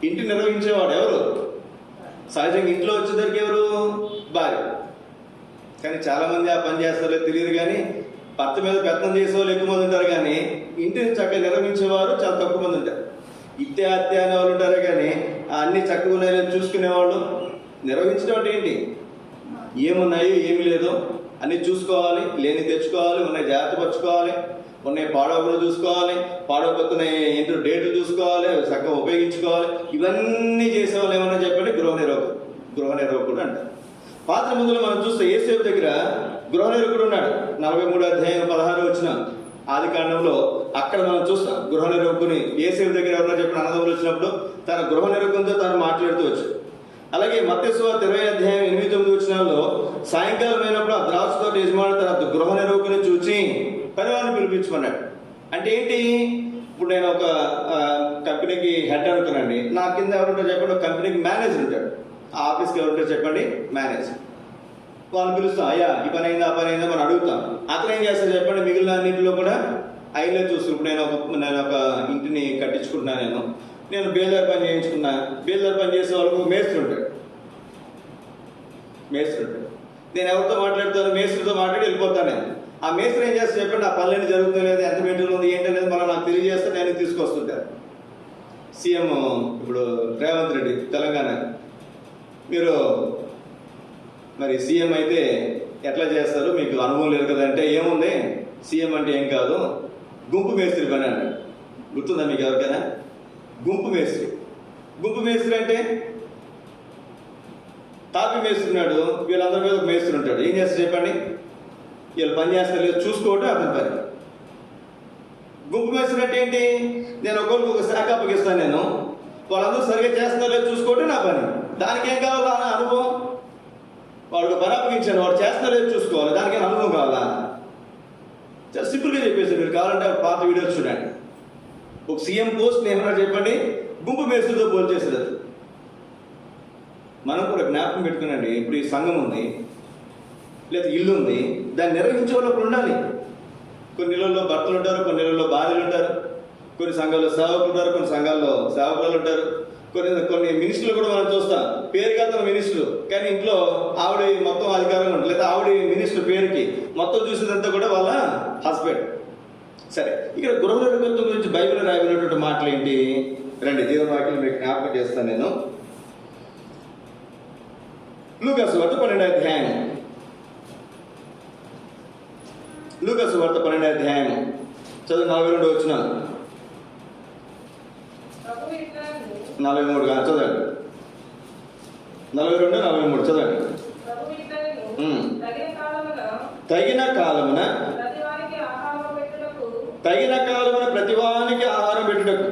ఇంటిని నిర్వహించేవాడు ఎవరు? సహజంగా ఇంట్లో వచ్చేసరికి ఎవరు? భార్య. కానీ చాలామంది ఆ పని చేస్తారో తెలియదు, కానీ భర్త మీద పెత్తనం చేసేవాళ్ళు ఎక్కువ మంది ఉంటారు, కానీ ఇంటిని చక్కగా నిర్వహించేవారు చాలా తక్కువ మంది ఉంటారు. ఇత్తే అత్తే అనే వాళ్ళు ఉంటారు, కానీ అన్ని చక్కగా ఉన్నాయని చూసుకునేవాళ్ళు. నిర్వహించడం అంటే ఏంటి? ఏమున్నాయో ఏమి లేదో అన్నీ చూసుకోవాలి, లేని తెచ్చుకోవాలి, ఉన్నాయి జాగ్రత్తపరచుకోవాలి, ఉన్నాయి పాడవకుండా చూసుకోవాలి, పాడవపోతున్నాయి ఏంటో డేట్లు చూసుకోవాలి, చక్కగా ఉపయోగించుకోవాలి. ఇవన్నీ చేసేవాళ్ళు ఏమన్నా చెప్పండి? గృహ నిర్వాహకుడు అంటారు. పాత నిబంధనలో మనం చూస్తే యేసేపు దగ్గర గృహ నిర్వాహకుడు ఉన్నాడు. 43 అధ్యాయం 16 వచ్చిన ఆది కాండంలో అక్కడ మనం చూస్తాం గృహ నిర్వాహకుని. యేసేపు దగ్గర ఎవరన్నా చెప్పిన అన్నదమ్ములు వచ్చినప్పుడు తన గృహ నిర్వాహకునితో తను మాట్లాడుతూ వచ్చాడు. అలాగే మత్తయి సువార్త 20 అధ్యాయం 8-9 వచనాల్లో సాయంకాలం అయినప్పుడు ఆ ద్రాక్ష తోట యజమాని తన గృహ నిర్వాహకుని చూచి పనివాడిని పిలిపించుకున్నాడు. అంటే ఏంటి? ఇప్పుడు నేను ఒక కంపెనీకి హెడ్ అనుకున్నాండి, నా కింద ఎవరుంటారు చెప్పండి? ఒక కంపెనీకి మేనేజర్ ఉంటాడు. ఆ ఆఫీస్కి ఎవరుంటారు చెప్పండి? మేనేజర్. వాళ్ళని పిలుస్తాం, అయ్యా ఈ పని అయిందా, ఆ పని అయిందా మనం అడుగుతాం. అతను ఏం చేస్తాడు చెప్పండి? మిగిలిన అన్నింటిలో కూడా అయినా చూస్తూ, ఇప్పుడు నేను ఒక ఇంటిని కట్టించుకుంటున్నాను, నేను బేల్దారి పని చేయించుకున్నా. బేల్దారి పని చేసే వాళ్ళకు మేస్త్రి ఉంటాడు. నేను ఎవరితో మాట్లాడుతాను? మేస్త్రితో మాట్లాడి వెళ్ళిపోతాను. నేను ఆ మేస్త్రి ఏం చేస్తా చెప్పండి? ఆ పనులన్నీ జరుగుతుందో లేదు, ఎంత మెటీరియల్ ఉంది ఏంటనేది మనం నాకు తెలియజేస్తే నేను తీసుకొస్తుంటాను. సీఎం ఇప్పుడు రేవంత్ రెడ్డి తెలంగాణ, మీరు మరి సీఎం అయితే ఎట్లా చేస్తారు, మీకు అనుభవం లేదు కదా అంటే, ఏముంది సీఎం అంటే ఏం కాదు, గుంపు మేస్త్రి పని అన్నాడు. గుర్తుందా మీకు ఎవరికైనా? గుంపు మేస్త్రి అంటే తాపి మేస్తున్నాడు, వీళ్ళందరి మీద ఒక మేస్త్రి ఉంటాడు. ఏం చేస్తారు చెప్పండి? వీళ్ళు పని చేస్తారు లేదు చూసుకోవటం అతని పని. గుంపు మేస్త్రి అంటే ఏంటి? నేను ఒకరికి ఒక శాఖ అప్పగిస్తాను, నేను వాళ్ళందరూ సరిగ్గా చేస్తున్నారు లేదు చూసుకోవటం నా పని. దానికి ఏం కావాలా? అనుభవం. వాడు పని అప్పగించాను, వాడు చేస్తున్నారు లేదు చూసుకోవాలి, దానికి అనుభవం కావాలా? చాలా సింపుల్గా చెప్పేసి మీరు కావాలంటే పాత వీడియోస్ చూడండి. ఒక సీఎం పోస్ట్ ఏమన్నా చెప్పండి? గుంపు మేస్త్రితో పోల్చేసేది. మనం కూడా జ్ఞాపకం పెట్టుకునండి, ఇప్పుడు ఈ సంఘం ఉంది లేదా ఇల్లు ఉంది, దాన్ని నిర్వహించే వాళ్ళు ఒకరు ఉండాలి. కొన్ని ఇళ్ళల్లో భర్తలు ఉంటారు, కొన్ని ఇళ్ళల్లో భార్యలు ఉంటారు, కొన్ని సంఘాల్లో సేవకులు ఉంటారు, కొన్ని సంఘాల్లో సేవకులు ఉంటారు, కొన్ని మినిస్టర్లు కూడా మనం చూస్తాం. పేరుగా తన మినిస్టర్, కానీ ఇంట్లో ఆవిడ మొత్తం అధికారంగా ఉంటుంది, లేదా ఆవిడ మినిస్టర్ పేరుకి మొత్తం చూసేదంతా కూడా వాళ్ళ హస్బెండ్. సరే, ఇక్కడ గృహ నిర్వాహకత్వం గురించి బైబిల్ రాయబడినటువంటి మాటలు ఏంటి? రండి, దేవుని వాక్యం మీకు జ్ఞాపకం చేస్తాను నేను. లూకా సువార్త 12వ అధ్యాయం. లూకా సువార్త 12వ అధ్యాయం చదువు 42 వచ్చిన 43 చదవండి. 42, 43 చదవండి. తగిన కాలమున ప్రతివానికి ఆహారం పెట్టుటకు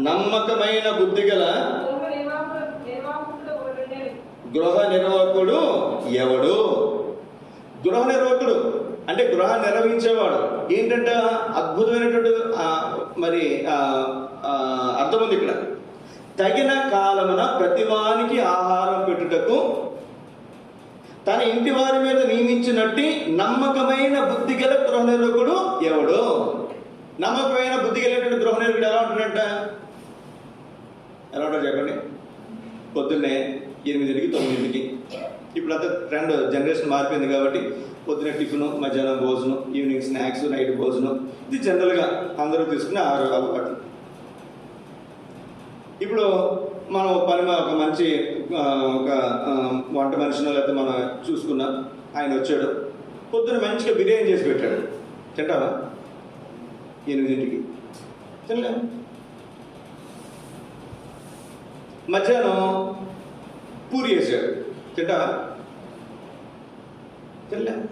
నమ్మకమైన బుద్ధిగల గృహ నిర్వాహకుడు ఎవడు? గృహ నిర్వాహకుడు అంటే గృహాన్ని నిర్వహించేవాడు. ఏంటంటే అద్భుతమైనటువంటి మరి అర్థం ఉంది ఇక్కడ. తగిన కాలమున ప్రతివానికి ఆహారం పెట్టుటకు తన ఇంటి వారి మీద నియమించినట్టు నమ్మకమైన బుద్ధి గల గృహ నిర్వాహకుడు ఎవడు? నమ్మకమైన బుద్ధి కలిగినటువంటి గృహ నిర్వాహకుడు ఎలా ఉంటాడంట? ఎలా ఉంటాడు చెప్పండి? పొద్దున్నే 8కి 9కి. ఇప్పుడంతా ట్రెండ్ జనరేషన్ మారిపోయింది కాబట్టి పొద్దున్న టిఫిన్, మధ్యాహ్నం భోజనం, ఈవినింగ్ స్నాక్స్, నైట్ భోజనం, ఇది జనరల్గా అందరూ తీసుకునే అలవాటు. ఇప్పుడు మనం ఒక మంచి ఒక వంట మనిషినో లేకపోతే మనం చూసుకున్నాం, ఆయన వచ్చాడు, పొద్దున్న మంచిగా బిర్యానీ చేసి పెట్టాడు, తింటావా? 8కి తినలేము. మధ్యాహ్నం పూరి వేసాడు, తింటావా? తినలేము.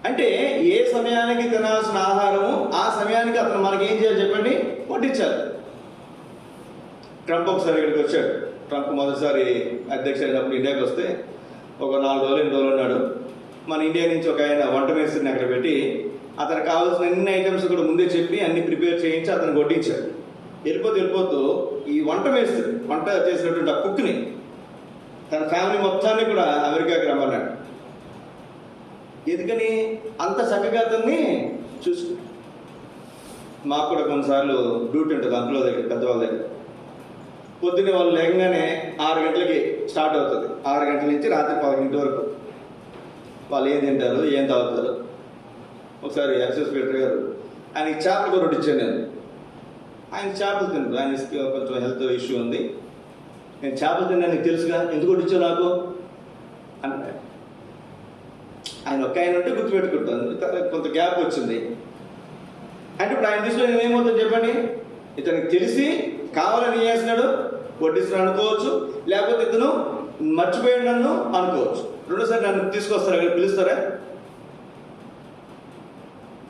అంటే ఏ సమయానికి తినాల్సిన ఆహారము ఆ సమయానికి అతను మనకి ఏం చేయాలి చెప్పండి? వడ్డించాలి. ట్రంప్ ఒకసారి ఇక్కడికి వచ్చాడు. ట్రంప్ మొదటిసారి అధ్యక్షుడు అయినప్పుడు ఇండియాకి వస్తే ఒక 4 రోజులు 8 రోజులు ఉన్నాడు. మన ఇండియా నుంచి ఒక ఆయన వంట మేస్త్రిని అక్కడ పెట్టి అతనికి కావాల్సిన అన్ని ఐటమ్స్ కూడా ముందే చెప్పి అన్ని ప్రిపేర్ చేయించి అతను వడ్డించాడు. వెళ్ళిపోతూ ఈ వంట చేసినటువంటి ఆ కుక్ని తన ఫ్యామిలీ మొత్తాన్ని కూడా అమెరికాకి రమ్మన్నాడు. ఎందుకని? అంత చక్కగా అతన్ని చూసుకుంటాడు. మాకు కూడా కొన్నిసార్లు డ్యూటీ ఉంటుంది అంకుల దగ్గర, పెద్దవాళ్ళ దగ్గర. పొద్దున్నే వాళ్ళు లేకగానే 6 గంటలకి స్టార్ట్ అవుతుంది. 6 గంటల నుంచి రాత్రి 10 వరకు వాళ్ళు ఏం తింటారు, ఏం తాగుతారు. ఒకసారి ఎక్సెస్పేటర్ గారు ఆయనకి చేపలు కూడా వడ్డించాను నేను. ఆయన చేపలు తింటారు, ఆయన కొంచెం హెల్త్ ఇష్యూ ఉంది. నేను చేపలు తిన్నా నీకు తెలుసుగా, ఎందుకు వడ్డించావు నాకు అన్నాడు. ఆయన ఒక ఆయన ఉంటే గుర్తుపెట్టుకుంటాను. కొంత గ్యాప్ వచ్చింది అంటే ఇప్పుడు ఆయన దృష్టిలో నేను ఏమవుతుందో చెప్పండి. ఇతనికి తెలిసి కావాలని చేస్తున్నాడు, వడ్డిస్తున్నాడు అనుకోవచ్చు, లేకపోతే ఇతను మర్చిపోయాడు నన్ను అనుకోవచ్చు. రెండోసారి నన్ను తీసుకొస్తారా, అక్కడ పిలుస్తారా?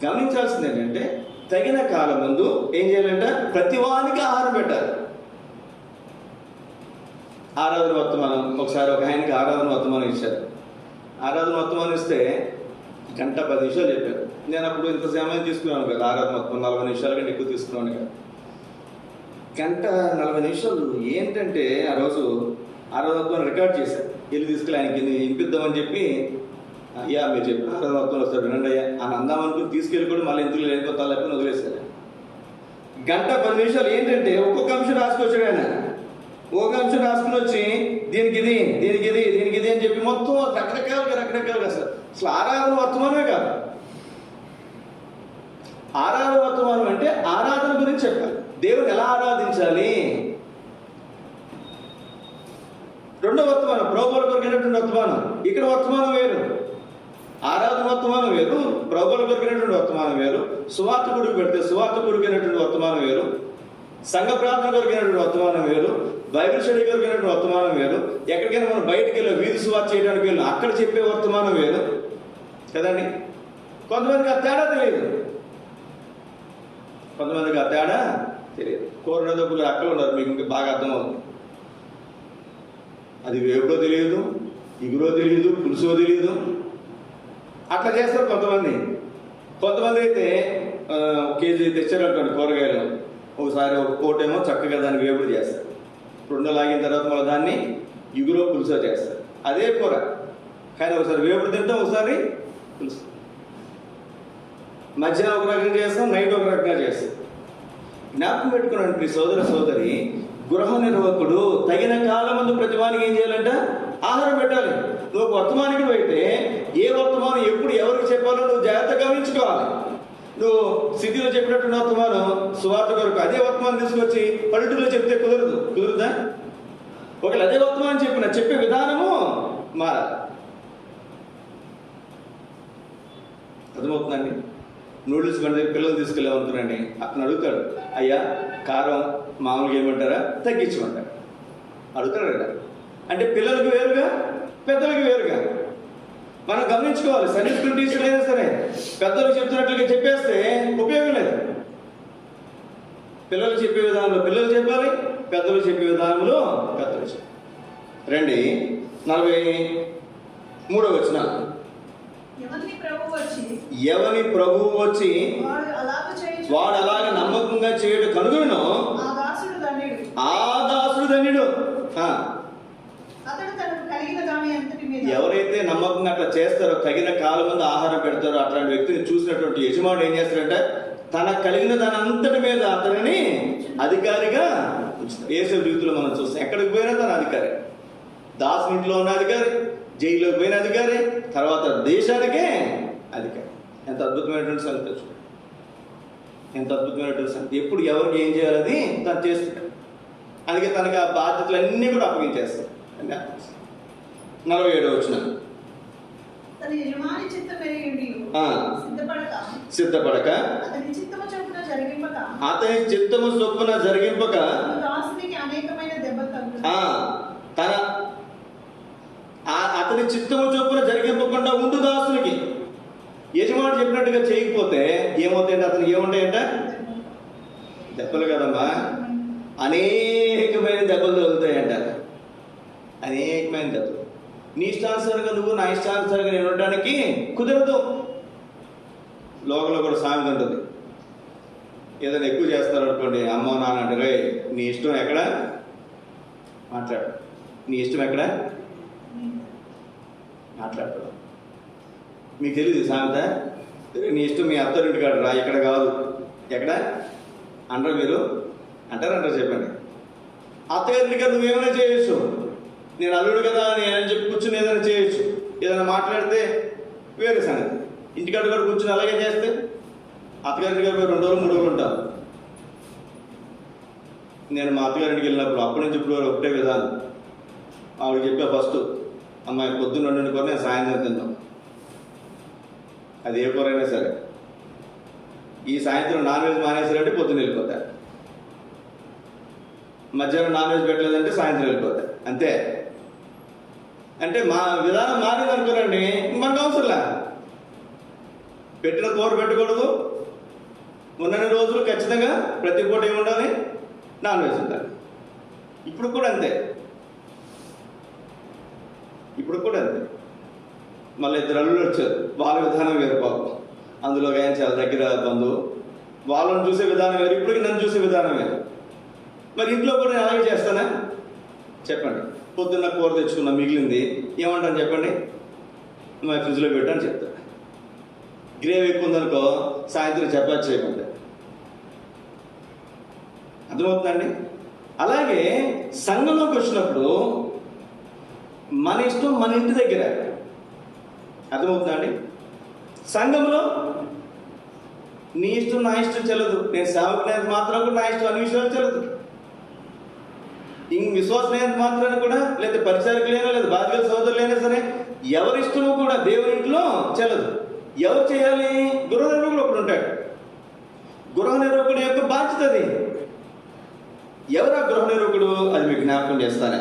గమనించాల్సింది ఏంటంటే తగిన కాలం ముందు ఏం చేయాలంటే ప్రతి వానికి ఆహారం పెట్టాలి. ఆరాధన వర్తమానం ఒకసారి ఒక ఆయనకి ఆరాధన వర్తమానం ఇచ్చారు. ఆరాధన వర్తమానం ఇస్తే 1:10 చెప్పారు. నేను అప్పుడు ఇంత సమయం తీసుకున్నాను కదా, ఆరాధన వర్తమానం 40 నిమిషాల కంటే ఎక్కువ తీసుకున్నాను కదా. 1:40 ఏంటంటే ఆ రోజు ఆరాధన వర్తమానం రికార్డ్ చేశారు. వెళ్ళి తీసుకెళ్ళి ఆయనకి వినిపిద్దామని చెప్పి, అయ్యా మీరు చెప్పిన ఆరాధన వర్తమానం వస్తారు వినండి అయ్యా అని అందామనుకుని తీసుకెళ్ళి కూడా మళ్ళీ ఎందుకు లేకపోతే లేకపోతే వదిలేశారు. 1:10 ఏంటంటే ఒక్కొక్క అంశం రాసుకొచ్చాడు ఆయన. ఒక అంశం రాసుకుని వచ్చి దీనికి ఇది దీనికి ఇది దీనికి ఇది అని చెప్పి మొత్తం రకరకాలుగా అసలు ఆరాధన వర్తమానమే కాదు. ఆరాధన వర్తమానం అంటే ఆరాధన గురించి చెప్పాలి, దేవుని ఎలా ఆరాధించాలి. రెండో వర్తమానం ప్రభువుల కొరకైనటువంటి వర్తమానం. ఇక్కడ వర్తమానం వేరు, ఆరాధన వర్తమానం వేరు, ప్రభువుల కొరకైనటువంటి వర్తమానం వేరు, సువార్త కొడుకు పెడితే సువార్త కొడుకైనటువంటి వర్తమానం వేరు, సంఘ ప్రార్థన కొరకైనటువంటి వర్తమానం వేరు, బైబిల్ స్టడీ కొరకైనటువంటి వర్తమానం వేరు, ఎక్కడికైనా మనం బయటికి వెళ్ళి వీధి సువార్త చేయడానికి వెళ్ళి అక్కడ చెప్పే వర్తమానం వేరు కదండి. కొంతమందికి ఆ తేడా తెలియదు, కొంతమందికి ఆ తేడా తెలియదు. కూర డబ్బులు అక్కడ ఉన్నారు, మీకు ఇంకా బాగా అర్థమవుతుంది. అది వేపుడో తెలియదు, ఇగురో తెలియదు, పులుసో తెలియదు, అట్లా చేస్తారు కొంతమంది. కొంతమంది అయితే కేజీ తెచ్చారనుకోండి కూరగాయలు, ఒకసారి ఒక కోటేమో చక్కగా దాన్ని వేపుడు చేస్తారు, 2 లాగిన తర్వాత మళ్ళీ దాన్ని ఇగురో పులుసో చేస్తారు. అదే కూర కానీ ఒకసారి వేపుడు తింటాం, ఒకసారి పులుసు. మధ్యాహ్నం ఒక రకంగా చేస్తాం, నైట్ ఒక రకంగా చేస్తాం. జ్ఞాపకం పెట్టుకున్నాను మీ సోదర సోదరి, గృహ నిర్వాహకుడు తగిన కాలం ముందు ప్రతి వానికి ఏం చేయాలంట? ఆహారం పెట్టాలి. నువ్వు వర్తమానికుడు అయితే ఏ వర్తమానం ఎప్పుడు ఎవరికి చెప్పాలో నువ్వు జాగ్రత్తగా గమనించుకోవాలి. నువ్వు సిటీలో చెప్పినటువంటి వర్తమానం సువార్త కొరకు అదే వర్తమానం తీసుకొచ్చి పల్లెటూరులో చెప్తే కుదురుదా? ఒకవేళ అదే వర్తమానం చెప్పే విధానము మారాలి. అర్థమవుతుందండి? నూడిల్స్ బండి దగ్గర పిల్లలు తీసుకెళ్ళామనుకున్నాండి, అతను అడుగుతాడు, అయ్యా కారం మామూలుగా ఏమంటారా, తగ్గించమంటారు, అడుగుతాడు కదా. అంటే పిల్లలకు వేరుగా పెద్దలకు వేరుగా మనం గమనించుకోవాలి. సండే స్కూల్ టీచర్ అయినా సరే పెద్దలు చెప్తున్నట్లుగా చెప్పేస్తే ఉపయోగం లేదు. పిల్లలు చెప్పే విధానంలో పిల్లలు చెప్పాలి, పెద్దలు చెప్పే విధానంలో పెద్దలు చెప్పాలి. రండి 43వ వచనం. ఎవని ప్రభువు వచ్చి వాడు అలాగ నమ్మకంగా చేయడు కనుగొను ఆ దాసుడు ధన్యుడు. ఎవరైతే నమ్మకంగా అట్లా చేస్తారో, తగిన కాలం ముందు ఆహారం పెడతారో, అట్లాంటి వ్యక్తిని చూసినటువంటి యజమానుడు ఏం చేస్తారంటే తన కలిగిన దాని అంతటి మీద అతనిని అధికారిగా ఉంచుతారు. యేసు రీతిలో మనం చూస్తాం, ఎక్కడికి పోయినా తన అధికారి. దాసు ఇంట్లో ఉన్న అధికారి, జైల్లోకి పోయిన అధికారి, తర్వాత దేశానికే అధికారి. ఎంత అద్భుతమైనటువంటి సంగతి చూడండి, ఎంత అద్భుతమైనటువంటి సంగతి. ఎప్పుడు ఎవరికి ఏం చేయాలని తను చేస్తాడు. అందుకే తనకి ఆ బాధ్యతలన్నీ కూడా అప్పగించేస్తాడు. 47వ వచనం. సిద్ధపడక అతని చిత్తము చొప్పున జరిగింపక అతని చిత్తము చొప్పున జరిగింపకుండా ఉండు దాసునికి. యజమాని చెప్పినట్టుగా చేయకపోతే ఏమవుతాయంటే అతనికి ఏముంటాయంట? దెబ్బలు కదమ్మా, అనేకమైన దెబ్బలు తగులుతాయంట. అనేకమైన దెబ్బలు. నీ ఇష్టానుసారంగా నువ్వు, నా ఇష్టానుసారంగా నేను ఉండడానికి కుదరదు. లోకంలో కూడా సామెత ఉంటుంది. ఏదైనా ఎక్కువ చేస్తారనుకోండి, అమ్మ నాన్న అంటారు, నీ ఇష్టం ఎక్కడ మాట్లాడు, నీ ఇష్టం ఎక్కడ మాట్లాడు. మీకు తెలియదు సామెత? నీ ఇష్టం మీ అత్తరింటి కాదు రా, ఇక్కడ కాదు, ఎక్కడ అంటారు మీరు? అంటారు చెప్పండి. అత్తగారింటి కాదు, నువ్వేమైనా చేయొచ్చు, నేను అల్లుడు కదా నేను చెప్పి కూర్చుని ఏదైనా చేయొచ్చు. ఏదైనా మాట్లాడితే వేరే సంగతి. ఇంటికాడ కూడా కూర్చుని అలాగే చేస్తే అత్తగారింటి గారు 2 రోజులు 3 రోజులు ఉంటాను. నేను మా అత్తగారింటికి వెళ్ళినప్పుడు అప్పటి నుంచి ఇప్పుడు ఒకటే విధానం. ఆవిడ చెప్పా ఫస్ట్, అమ్మాయి పొద్దున్న 2 కూర నేను సాయంత్రం తిన్నాం. అది ఏ కూరైనా సరే. ఈ సాయంత్రం నాన్ వెజ్ మానేసారంటే పొద్దున్న వెళ్ళిపోతా, మధ్యాహ్నం నాన్ వెజ్ పెట్టలేదంటే సాయంత్రం వెళ్ళిపోతా, అంతే. అంటే మా విధానం మారింది అనుకోరండి, మనకు అవసరంలా. పెట్టిన కూర పెట్టకూడదు, ఉన్నన్ని రోజులు ఖచ్చితంగా ప్రతి పూట ఏముండాలి, నాన్ వెజ్ ఉండాలి. ఇప్పుడు కూడా అంతే. మళ్ళీ 2 అల్లుళ్ళు వచ్చారు, వాళ్ళ విధానం వేరు పాపం. అందులో ఆయన చాలా దగ్గర బంధువు, వాళ్ళని చూసే విధానం వేరు, ఇప్పటికి నన్ను చూసే విధానం వేరు. మరి ఇంట్లో కూడా నేను అలాగే చేస్తానా చెప్పండి? పొద్దున్న కూర తెచ్చుకున్నా, మిగిలింది ఏమంటాను చెప్పండి? మా ఫ్రిడ్జ్లో పెట్టాను చెప్తా. గ్రేవీ ఎక్కువ ఉందనుకో సాయంత్రం చపాతీ చేయమంటే. అర్థమవుతుందండి? అలాగే సంఘంలోకి వచ్చినప్పుడు మన ఇష్టం మన ఇంటి దగ్గర. అర్థమవుతుందండి? సంఘంలో నీ ఇష్టం నా ఇష్టం చెల్లదు. నేను సేవకునేది మాత్రం కూడా నా ఇష్టం అన్ని విషయాలు చెల్లదు. విశ్వాసమైనంత మాత్రాన్ని కూడా, లేదా పరిచారకులైనా లేదా బాధ్యత సోదరులైనా సరే ఎవరి ఇష్టము కూడా దేవుని ఇంట్లో చెల్లదు. ఎవరు చేయాలి? గృహ నిర్వాహకుడు ఒకడు ఉంటాడు. గృహ నిర్వాహకుడు యొక్క బాధ్యత అది. ఎవరా గృహ నిర్వాహకుడు? అది మీకు జ్ఞాపకం చేస్తానే.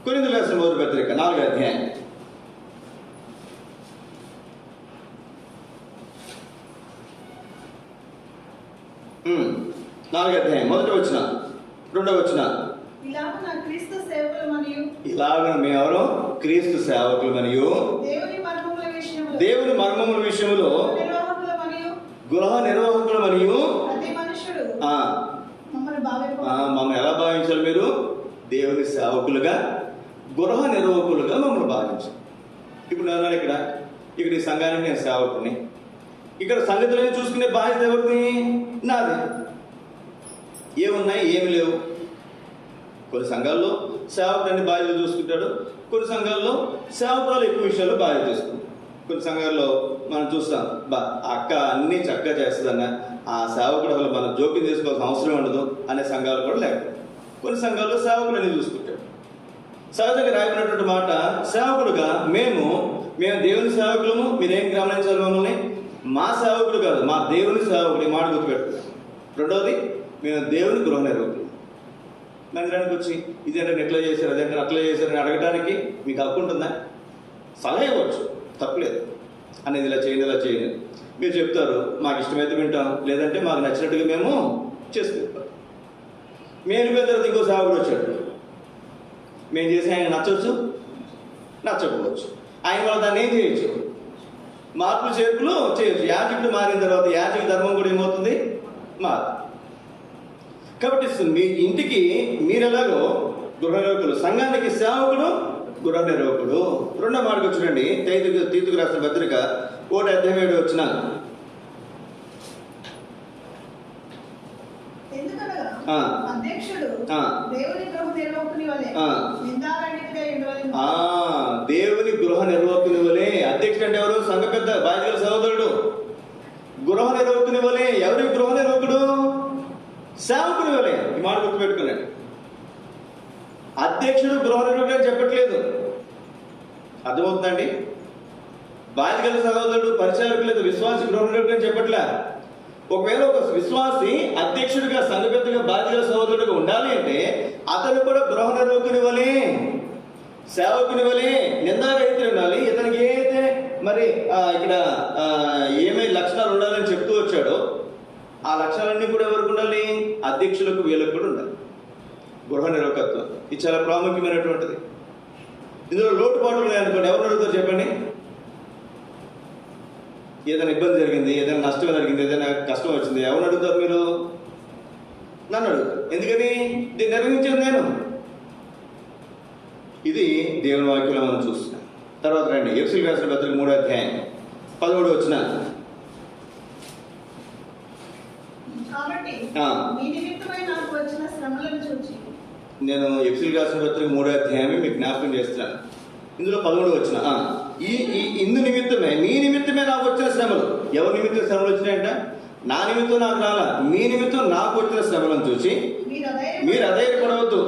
కొరింథీయులకు రాసిన మొదటి పత్రిక 4వ అధ్యాయం. మొదటి వచనం, 2వ వచనం. ఇలాగున క్రీస్తు సేవకులు మరియు, ఇలాగున మేమెవరో క్రీస్తు సేవకులు మరియు దేవుని మర్మముల విషయములో గృహ నిర్వాహకులు మరియు మమ్మల్ని ఎలా భావించాలి మీరు? దేవుని సేవకులుగా, గృహ నిర్వాహకులుగా మమ్మల్ని భావించాలి. ఇప్పుడు నేను ఇక్కడ ఈ సంఘానికి నేను సేవకుని. ఇక్కడ సంగతులను చూసుకునే బాధ్యత ఎవరిది? నాది. ఏమున్నాయి ఏమి లేవు. కొన్ని సంఘాల్లో సేవకుడు అన్ని బాధ్యతలు చూసుకుంటాడు, కొన్ని సంఘాల్లో సేవకురాలు ఎక్కువ విషయాల్లో బాధ్యత చూసుకుంటాడు. కొన్ని సంఘాల్లో మనం చూస్తాం, అక్క అన్నీ చక్కగా చేస్తుందన్న, ఆ సేవకుడు అసలు మనం జోక్యం చేసుకోవాల్సిన అవసరం ఉండదు అనే సంఘాలు కూడా లేకపోతే. కొన్ని సంఘాల్లో సేవకుడు అన్ని చూసుకుంటాడు. సహజంగా రాయబడినటువంటి మాట, సేవకుడుగా మేము దేవుని సేవకులము. మీరేం గమనించాలి? మమ్మల్ని మా సేవకుడు కాదు, మా దేవుని సేవకుడు. ఈ మాట గుర్తుపెట్టుకుంటాం. రెండవది, మేము దేవుని గృహ నిర్వాహకులు. మందిరానికి వచ్చి ఇదేంటంటే ఎట్లా చేశారు, అదేంటే అట్లా చేశారని అడగడానికి మీకు హక్కు ఉంటుందా? సలహా ఇవ్వచ్చు, తప్పులేదు. అనేది ఇలా చేయండి. మీరు చెప్తారు, మాకు ఇష్టమైతే వింటాం, లేదంటే మాకు నచ్చినట్టుగా మేము చేసుకుంటాం. మేము పోయిన తర్వాత ఇంకో సేవకుడు వచ్చాడు, మేము చేసి ఆయన నచ్చవచ్చు, నచ్చకపోవచ్చు. ఆయన వాళ్ళు దాన్ని ఏం చేయొచ్చు? మార్పులు చేర్పులు చేయొచ్చు. యాజకుడు మారిన తర్వాత యాజక ధర్మం కూడా ఏమవుతుంది? మారు. కాబట్టి మీ ఇంటికి మీరు ఎలాగో గృహ నిర్వాహకులు, సంఘానికి సేవకుడు, గృహ నిర్వాహకుడు. 2వ మాటకు చూడండి, తీతుకు రాసిన పత్రిక 1వ అధ్యాయం 7వ వచనం. దేవుని గృహ నిర్వాహకుని వలె. అధ్యక్షుడు అంటే ఎవరు? సంఘ పెద్ద, బాధ్యత సహోదరుడు. గృహ నిర్వాహకుని వలె. ఎవరి గృహ నిర్వాహకుడు? సేవకుని వలె. ఈ మాట గుర్తుపెట్టుకున్నాడు. అధ్యక్షుడు గృహ నిర్వాహకుడు అని చెప్పట్లేదు. అర్థమవుతుందండి? బాధ్యత సహోదరుడు, పరిచారకులేదు, విశ్వాసి గృహ నిర్వాహకుడు అని చెప్పట్లే. ఒకవేళ ఒక విశ్వాసి అధ్యక్షుడిగా, సంఘ పెద్దగా, బాధ్యత సహోదరుడిగా ఉండాలి అంటే అతను కూడా గృహ నిర్వాహకుని వలె, సేవకుని వలె నిందారహితుడు ఉండాలి. ఇతనికి ఏదైతే మరి ఇక్కడ ఏమేమి లక్షణాలు ఉండాలని చెప్తూ వచ్చాడో ఆ లక్షణాలన్నీ కూడా ఎవరికి ఉండాలి? అధ్యక్షులకు, వీళ్ళకు కూడా ఉండాలి. గృహ నిర్వాహకత్వం ఇది చాలా ప్రాముఖ్యమైనటువంటిది. ఇందులో లోటుపాట్లు ఉన్నాయనుకోండి, ఎవరు అడుగుతారు చెప్పండి? ఏదైనా ఇబ్బంది జరిగింది, ఏదైనా నష్టం జరిగింది, ఏదైనా కష్టం వచ్చింది, ఎవరిని అడుగుతారు మీరు? నన్ను అడుగుతారు. ఎందుకని? దీన్ని నిర్వహించాను నేను. ఇది దేవుని వాక్యంలో మనం చూస్తున్నాం. తర్వాత రండి, ఎఫెసీయులకు రాసిన పత్రిక 3వ అధ్యాయం 13వ వచనం. కాబట్టి మీ నిమిత్తమై నాకు వచ్చిన శ్రమలను చూచి, నేను ఎఫెసీయులకు రాసిన పత్రిక 3వ అధ్యాయం మీకు జ్ఞాపకం చేస్తున్నాను. ఇందులో 13వ వచనం. ఇందు నిమిత్తమే, మీ నిమిత్తమే నాకు వచ్చిన శ్రమలు. ఎవరి నిమిత్తం శ్రమలు వచ్చినాయంట? నా నిమిత్తం నాకు రాలా, మీ నిమిత్తం నాకు వచ్చిన శ్రమలను చూసి మీరు అధైర్యపడవద్దు.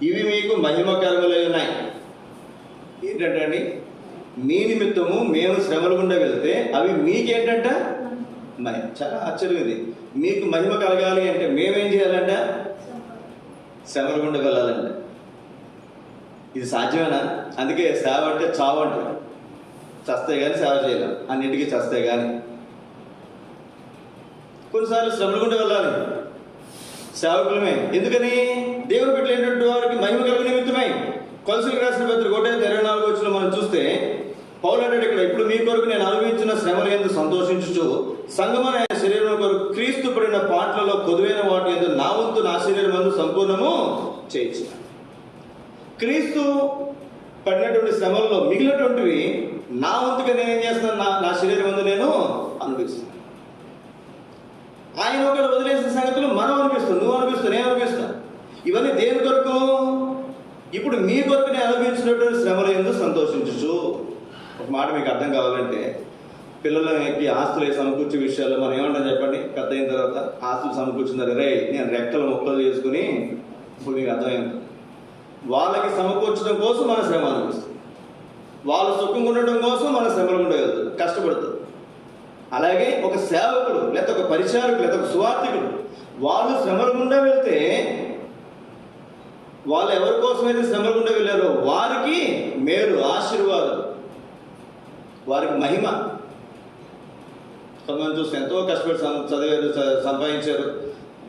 ఇవి మీకు మహిమకరములై ఉన్నాయి. ఏంటంటే అండి, మీ నిమిత్తము మేము శ్రమలు గుండా వెళ్తే అవి మీకేంటంట? చాలా ఆశ్చర్యం ఇది. మీకు మహిమ కలగాలి అంటే మేమేం చేయాలంట? శ్రమలు గుండా వెళ్ళాలంట. ఇది సాధ్యమేనా? అందుకే సేవ అంటే చావు అంటారు. చస్తే కానీ సేవ చేయలేం, అన్నింటికీ చస్తే కానీ. కొన్నిసార్లు శ్రమలు గుండా వెళ్ళాలి సేవకులమే. ఎందుకని? దేవుని పెట్టినటువంటి వారికి మహిమ కలుగు నిమిత్తమై. కొలసీలకు రాసిన పత్రిక 1:24 వచనం మనం చూస్తే పౌలు అంటాడు ఇక్కడ, ఇప్పుడు మీ కొరకు నేను అనుభవించిన శ్రమల యందు సంతోషించుచు సంగమన శరీరం కొరకు క్రీస్తు పడిన పాటలలో కొదువైన వాటి యందు నా వంతు నా శరీరం అందు సంపూర్ణము చేయించిన. క్రీస్తు పడినటువంటి శ్రమల్లో మిగిలినటువంటివి నా వంతుగా నేనేం చేస్తాను? నా శరీరం అందు నేను అనుభవిస్తాను. ఆయన ఒకరు వదిలేసిన సంగతులు మనం అనిపిస్తాం, నువ్వు అనిపిస్తావు, నేను అనిపిస్తాను. ఇవన్నీ దేని కొరకు? ఇప్పుడు మీ కొరకు నేను అనుభవించినటువంటి శ్రమల యందు సంతోషించు. ఒక మాట మీకు అర్థం కావాలంటే, పిల్లలకి ఆస్తులు సమకూర్చే విషయాల్లో మనం ఏమంటాం చెప్పండి? పెద్ద అయిన తర్వాత ఆస్తులు సమకూర్చున్నారు, రే నేను రెక్కలు మొక్కలు చేసుకుని. ఇప్పుడు మీకు అర్థమైంది. వాళ్ళకి సమకూర్చడం కోసం మన శ్రమ అనిపిస్తుంది. వాళ్ళు సుఖంగా ఉండటం కోసం మన శ్రమలు ఉండగలుగుతారు, కష్టపడుతుంది. అలాగే ఒక సేవకుడు, లేదా ఒక పరిచారకుడు, లేదా ఒక సువార్థికుడు, వాళ్ళు శ్రమల గుండా వెళ్తే, వాళ్ళు ఎవరి కోసమైతే శ్రమల గుండా వెళ్ళారో వారికి మేలు, ఆశీర్వాదం, వారికి మహిమ. కొంతమంది చూస్తే ఎంతో కష్టపడి చదివారు, సంపాదించారు,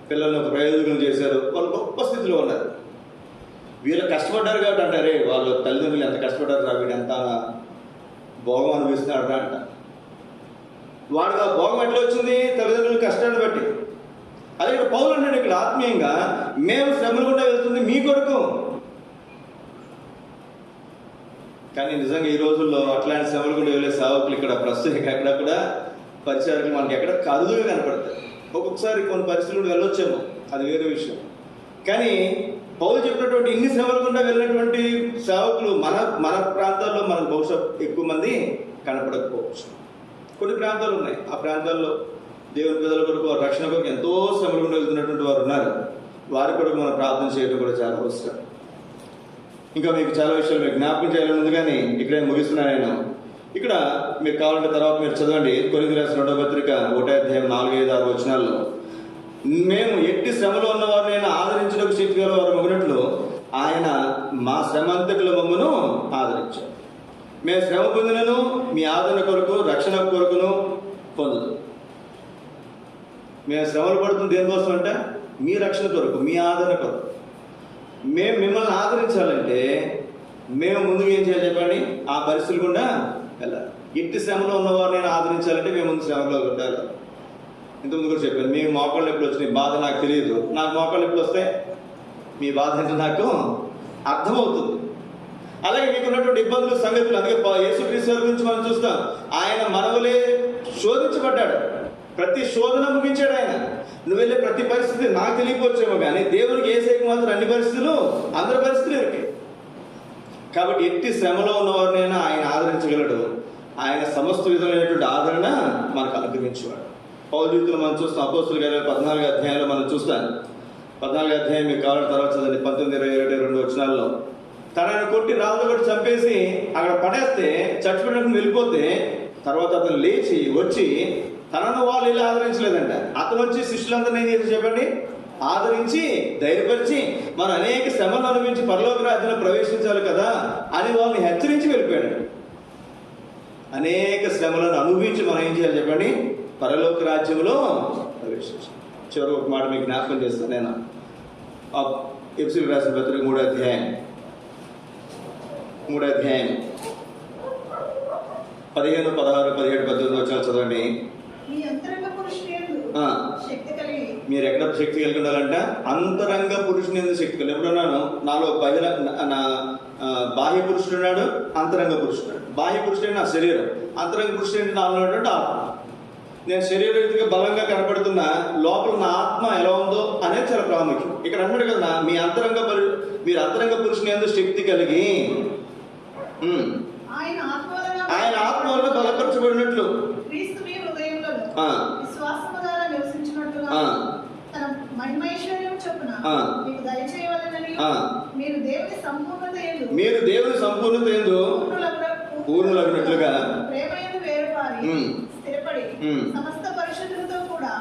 పిల్లల్ని ఒక ప్రయోజకులు చేశారు, వాళ్ళు గొప్ప స్థితిలో ఉన్నారు. వీళ్ళు కష్టపడ్డారు కాబట్టి అంటారే, వాళ్ళు తల్లిదండ్రులు ఎంత కష్టపడ్డారు రా, వీడు ఎంత భోగం అనిపిస్తున్నాడు రా అంట. వాడికి ఆ భోగం ఎట్లా వచ్చింది? తల్లిదండ్రుల కష్టాన్ని బట్టి. అదే ఇక్కడ పౌలు అంటాడు ఇక్కడ ఆత్మీయంగా, మేము శ్రమలు గుండా వెళ్తుంది మీ కొరకు. కానీ నిజంగా ఈ రోజుల్లో అట్లాంటి శ్రమలు గుండా వెళ్ళే సేవకులు ఇక్కడ ప్రస్తుతం ఎక్కడ కూడా పరిచయాలు మనకి ఎక్కడ అరుదుగా కనపడతాయి. ఒక్కొక్కసారి కొన్ని పరిస్థితులు వెళ్ళొచ్చేమో, అది వేరే విషయం. కానీ పౌలు చెప్పినటువంటి ఇన్ని శ్రమలు గుండా వెళ్ళినటువంటి సేవకులు మన ప్రాంతాల్లో మనకు బహుశా ఎక్కువ మంది కనపడకపోవచ్చు. కొన్ని ప్రాంతాలు ఉన్నాయి, ఆ ప్రాంతాల్లో దేవుని ప్రజల కొరకు, రక్షణ కొరకు ఎంతో శ్రమలు గుండా వెళ్తున్నటువంటి వారు ఉన్నారు. వారి కొరకు మనం ప్రార్థన చేయడం కూడా చాలా అవసరం. ఇంకా మీకు చాలా విషయాలు మీకు జ్ఞాపకం చేయాలని ఉంది, కానీ ఇక్కడ ముగిస్తున్నాను నేను. ఇక్కడ మీకు కావాలంటే తర్వాత మీరు చదవండి. కొరింథీయులకు రాసిన 2వ పత్రిక 1వ అధ్యాయం 4, 5, 6 వచనాల్లో, మేము ఎట్టి శ్రమలో ఉన్నవారినైనా ఆదరించడానికి శక్తి గల వారు మగినట్లు ఆయన మా శ్రమ అంతటిలో మమ్మను ఆదరించారు. మేము శ్రమ పొందినను మీ ఆదరణ కొరకు, రక్షణ కొరకును పొందుదు. మేము శ్రమలు పడుతుంది దేనికోసం అంటే మీ రక్షణ కొరకు, మీ ఆదరణ కొరకు. మేము మిమ్మల్ని ఆదరించాలంటే మేము ముందుగా ఏం చేయాలి చెప్పండి? ఆ పరిస్థితులు కూడా వెళ్ళాలి. ఇట్టి శ్రమలో ఉన్నవారు నేను ఆదరించాలంటే మేము ముందు శ్రమలో ఉండాలి. ఇంతకుముందు కూడా చెప్పాను, మీ మోకాళ్ళు ఎప్పుడు వచ్చినాయి బాధ నాకు తెలియదు, నాకు మోకాళ్ళు ఎప్పుడు వస్తాయి? మీ బాధ అంటే నాకు అర్థమవుతుంది. అలాగే మీకున్నటువంటి ఇబ్బందులు, సంగతులు. అందుకే యేసుక్రీస్తు వారి గురించి మనం చూస్తాం, ఆయన మనవలే శోధించబడ్డాడు, ప్రతి శోధన ముగించాడు ఆయన. నువ్వు వెళ్ళే ప్రతి పరిస్థితి నాకు తెలియకపోవచ్చేమో, కానీ దేవునికి యేసయ్యకు మాత్రం అన్ని పరిస్థితులు, అందరి పరిస్థితులు ఎరికే. కాబట్టి ఎట్టి శ్రమలో ఉన్నవారినైనా ఆయన ఆదరించగలడు. ఆయన సమస్త విధమైనటువంటి ఆదరణ మనకు అనుగ్రహించేవాడు. పౌలు జీవితంలో మనం చూస్తాం. అపోస్తుల కార్యాలు 14వ అధ్యాయంలో మనం చూస్తాం. 14వ అధ్యాయం మీకు కావాలని తర్వాత చదండి. 19, 20, 22 వచనాల్లో తనని కొట్టి రాళ్ళతో కొట్టి చంపేసి అక్కడ పడేస్తే, చచ్చిపోయినప్పుడు వెళ్ళిపోతే, తర్వాత అతను లేచి వచ్చి తనను వాళ్ళు ఇలా ఆదరించలేదంట. అతను వచ్చి శిష్యులందరినీ ఏం చేసి చెప్పండి? ఆదరించి, ధైర్యపరిచి, మనం అనేక శ్రమలు అనుభవించి పరలోక రాజ్యంలో ప్రవేశించాలి కదా అని వాళ్ళని హెచ్చరించి వెళ్ళిపోయాడు. అనేక శ్రమలను అనుభవించి మనం ఏం చేయాలి చెప్పండి? పరలోక రాజ్యంలో ప్రవేశించాలి. చివరి ఒక మాట మీకు జ్ఞాపకం చేస్తాను నేను. ఎఫెసీయులకు రాసిన పత్రిక 3వ అధ్యాయం 15, 16, 17, 18 వచనాలు చదవండి. మీ అంతరంగ పురుషుని యందు శక్తి కలిగి. మీరు ఎక్కడ శక్తి కలిగి ఉండాలంట? అంతరంగ పురుషుని యందు శక్తి కలిగి. ఎప్పుడన్నాను నాలో బాహ్య పురుషుడు ఉన్నాడు, అంతరంగ పురుషుడు. బాహ్య పురుషుడు నా శరీరం, అంతరంగ పురుషుడు ఏంటి? నాలో ఉన్నటువంటి ఆత్మ. నేను శరీరీతిగా బలంగా కనపడుతున్నా, లోపల నా ఆత్మ ఎలా ఉందో అనేది చాలా ప్రాముఖ్యం. ఇక్కడ అన్నాడు కదా, మీరు అంతరంగ పురుషుని యందు శక్తి కలిగి ఆయన ఆత్మ వల్ల బలపరచబడినట్లు క్రీస్తు మీ హృదయంలో విశ్వాసము ద్వారా నివసించినట్లుగా తన మహిమైశ్వర్యం చొప్పున మీకు దయచేయవలెనని మీరు దేవుని సంపూర్ణత యందు పూర్ణులగునట్లుగా ప్రేమయందు వేరుపారి స్థిరపడి సమస్త పరిశుద్ధులతో కూడా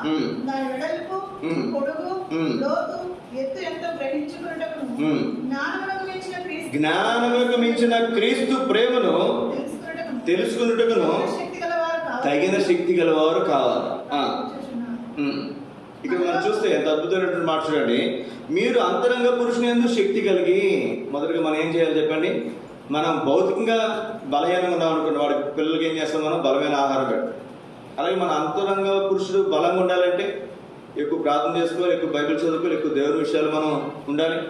దాని వెడల్పు, పొడుగు, లోతు, ఎత్తు ఎంతో గ్రహించుకున్నటకు జ్ఞానములకు మించిన క్రీస్తు ప్రేమను తెలుసుకున్నట్టును తగిన శక్తి గలవారు కావాలి. ఇక్కడ మనం చూస్తే ఎంత అద్భుతమైనటువంటి మాట చూడండి. మీరు అంతరంగ పురుషుని యందు శక్తి కలిగి. మొదటిగా మనం ఏం చేయాలి చెప్పండి? మనం భౌతికంగా బలహీనంగా ఉన్నాం అనుకోండి, వాడి పిల్లలకి ఏం చేస్తాం? మనం బలమైన ఆహారం పెట్టాలి. అలాగే మన అంతరంగ పురుషుడు బలంగా ఉండాలంటే ఎక్కువ ప్రార్థన చేసుకోవాలి, ఎక్కువ బైబిల్ చదువుకోవాలి, ఎక్కువ దేవుని విషయాలు మనం ఉండాలి.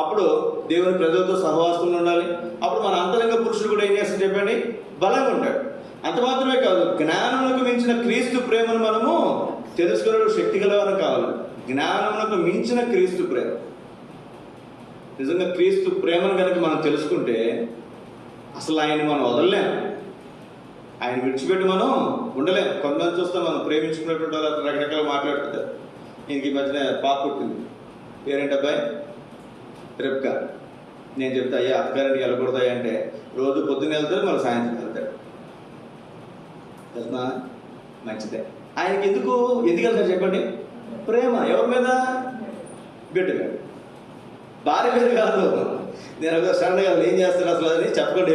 అప్పుడు దేవుని ప్రజలతో సహవాసంలో ఉండాలి. అప్పుడు మన అంతరంగ పురుషుడు కూడా ఏం చేస్తాడు చెప్పండి? బలంగా ఉంటాడు. అంత మాత్రమే కాదు, జ్ఞానములకు మించిన క్రీస్తు ప్రేమను మనము తెలుసుకునే శక్తి గలవారు కావాలి. జ్ఞానములకు మించిన క్రీస్తు ప్రేమ. నిజంగా క్రీస్తు ప్రేమను కనుక మనం తెలుసుకుంటే అసలు ఆయన్ని మనం వదలలేం, ఆయన విడిచిపెట్టి మనం ఉండలేం. కొంతమంది చూస్తాం, మనం ప్రేమించుకున్నటువంటి వాళ్ళు రకరకాల మాట్లాడుతుంటారు. ఈయనకి మధ్యన పాప పుట్టింది, పేరేంటి అబ్బాయి? రెబ్కా. నేను చెప్తా, అయ్యా అత్తగారింటికి వెళ్ళకూడతాయి అంటే రోజు పొద్దున్న వెళ్తాడు, మళ్ళీ సాయంత్రం వెళ్తాడు. తెలుసా? మంచిదే. ఆయనకి ఎందుకు వెళ్తారు చెప్పండి? ప్రేమ. ఎవరి మీద? బిడ్డ మీద, భార్య మీద కాదు. నేను ఒక సడన్గా ఏం చేస్తాను అసలు అని చెప్పకుండా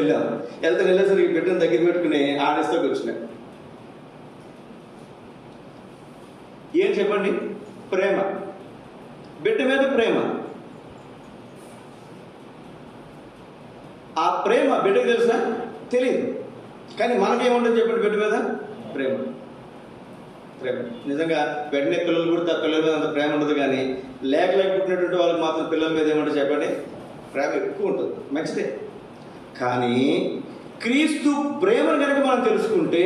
వెళ్ళేసరికి బిడ్డను దగ్గర పెట్టుకుని ఆడిస్తూ కూర్చున్నాను. ఏం చెప్పండి? ప్రేమ. బిడ్డ మీద ప్రేమ. ఆ ప్రేమ బిడ్డకు తెలుసా? తెలియదు. కానీ మనకేముంటుంది చెప్పండి? బిడ్డ మీద ప్రేమ. నిజంగా వెంటనే పిల్లలు పుడితే ఆ పిల్లల మీద అంత ప్రేమ ఉండదు. కానీ లేక పుట్టినటువంటి వాళ్ళకి మాత్రం పిల్లల మీద ఏమంటే చెప్పండి? ప్రేమ ఎక్కువ ఉంటుంది. మంచిదే. కానీ క్రీస్తు ప్రేమను కనుక మనం తెలుసుకుంటే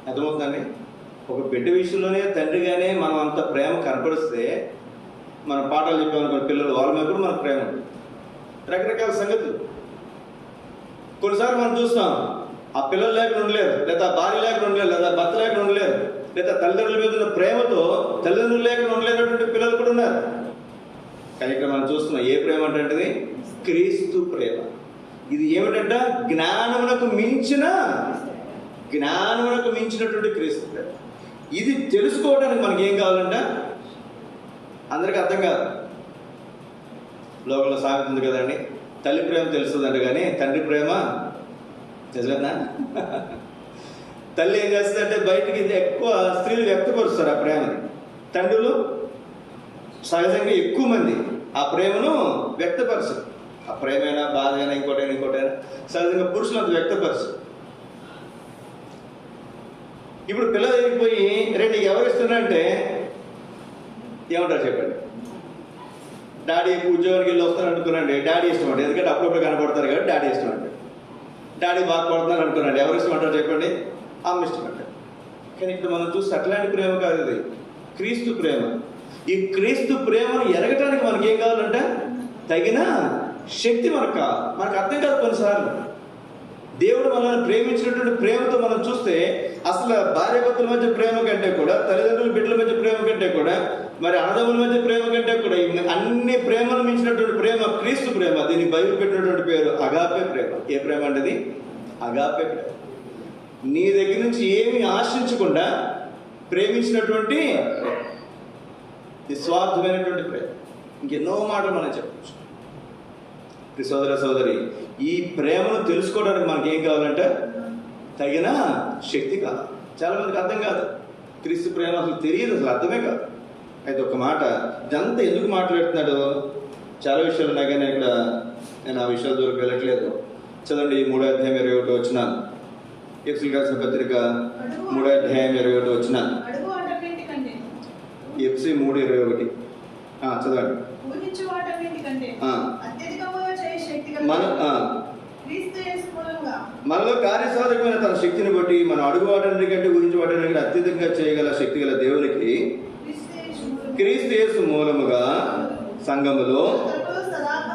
అర్థమవుతుందండి. ఒక బిడ్డ విషయంలోనే తండ్రిగానే మనం అంత ప్రేమ కనపడిస్తే, మన పాఠాలు చెప్పామనుకోండి పిల్లలు, వాళ్ళ మీద కూడా మనకు ప్రేమ ఉంటుంది. రకరకాల సంగతులు కొన్నిసార్లు మనం చూస్తాం, ఆ పిల్లలు లేకుండా ఉండలేరు, లేదా భార్య లేకుండా ఉండలేరు, లేదా భర్త లేకుండా ఉండలేరు, లేదా తల్లిదండ్రుల మీద ఉన్న ప్రేమతో తల్లిదండ్రులు లేకుండా ఉండలేనటువంటి పిల్లలు కూడా ఉన్నారు. కానీ ఇక్కడ మనం చూస్తున్నాం ఏ ప్రేమ అంటే? క్రీస్తు ప్రేమ. ఇది ఏమిటంట? జ్ఞానమునకు మించినటువంటి క్రీస్తు ప్రేమ. ఇది తెలుసుకోవడానికి మనకి ఏం కావాలంట? అందరికీ అర్థం కాదు. లోకంలో సామెత ఉంది కదండి, తల్లి ప్రేమ తెలుస్తుందంట కానీ తండ్రి ప్రేమ నిజమేనా? తల్లి ఏం చేస్తుందంటే బయటికి ఎక్కువ స్త్రీలు వ్యక్తపరుస్తారు ఆ ప్రేమని. తండ్రులు సహజంగా ఎక్కువ మంది ఆ ప్రేమను వ్యక్తపరచరు. ఆ ప్రేమైనా, బాధ అయినా, ఇంకోటైనా సహజంగా పురుషులు అంత వ్యక్తపరచరు. ఇప్పుడు పిల్లలు అయిపోయి రేపు నీకు ఎవరు ఇస్తున్నారంటే ఏమంటారు చెప్పండి? డాడీ ఉద్యోగానికి వెళ్ళి వస్తాను అనుకున్నాండి, డాడీ ఇష్టం అంటే. ఎందుకంటే అప్పుడప్పుడు కనపడతారు కాబట్టి డాడీ ఇష్టం అంటే. డాడీ బాగా పడుతున్నారు అనుకున్నాండి, ఎవరు ఇష్టం అంటారు చెప్పండి? అమ్మ ఇష్టం అంటారు. కానీ ఇప్పుడు మనం చూస్తే అట్లాంటి ప్రేమ కాదు ఇది, క్రీస్తు ప్రేమ. ఈ క్రీస్తు ప్రేమను ఎరగటానికి మనకి ఏం కావాలంటే తగిన శక్తి మనకు కావాలి. మనకు అర్థం కాదు కొన్నిసార్లు. దేవుడు మనల్ని ప్రేమించినటువంటి ప్రేమతో మనం చూస్తే అసలు భార్యాభర్తల మధ్య ప్రేమ కంటే కూడా, తల్లిదండ్రుల బిడ్డల మధ్య ప్రేమ కంటే కూడా, మరి అన్నదమ్ముల మధ్య ప్రేమ కంటే కూడా అన్ని ప్రేమలు మించినటువంటి ప్రేమ క్రీస్తు ప్రేమ. దీనికి బైబిల్ పెట్టినటువంటి పేరు అగాపే ప్రేమ. ఏ ప్రేమ అంటే? అగాపే ప్రేమ. నీ దగ్గర నుంచి ఏమీ ఆశించకుండా ప్రేమించినటువంటి నిస్వార్థమైనటువంటి ప్రేమ. ఇంకెన్నో మాటలు మనం చెప్పచ్చు. సోదరి, ఈ ప్రేమను తెలుసుకోవడానికి మనకి ఏం కావాలంటే తగిన శక్తి కావాలి. చాలా మందికి అర్థం కాదు. క్రీస్తు ప్రేమ అసలు తెలియదు, అసలు అర్థమే కాదు. అయితే ఒక మాట, ఇదంతా ఎందుకు మాట్లాడుతున్నాడు? చాలా విషయాలు ఉన్నాయి కానీ ఇక్కడ నేను ఆ విషయాల దూరకు వెళ్ళట్లేదు. చదవండి 3:21 ఎఫెసీయులకు రాసిన పత్రిక 3:21 అడుగు వాటన్నిటికంటే ఎఫెసీ 3:21 చదవండి. ఊహించు వాటన్నిటికంటే అత్యధికముగా చేయ శక్తి గల క్రీస్తు యేసు మూలంగా మనలో కార్యసాధకమైన తన శక్తిని బట్టి మనం అడుగు వాటన్నిటికంటే ఊహించు వాటన్నిటికంటే అత్యధికంగా చేయగల శక్తి గల దేవునికి క్రీస్తు యేసు మూలముగా సంఘములో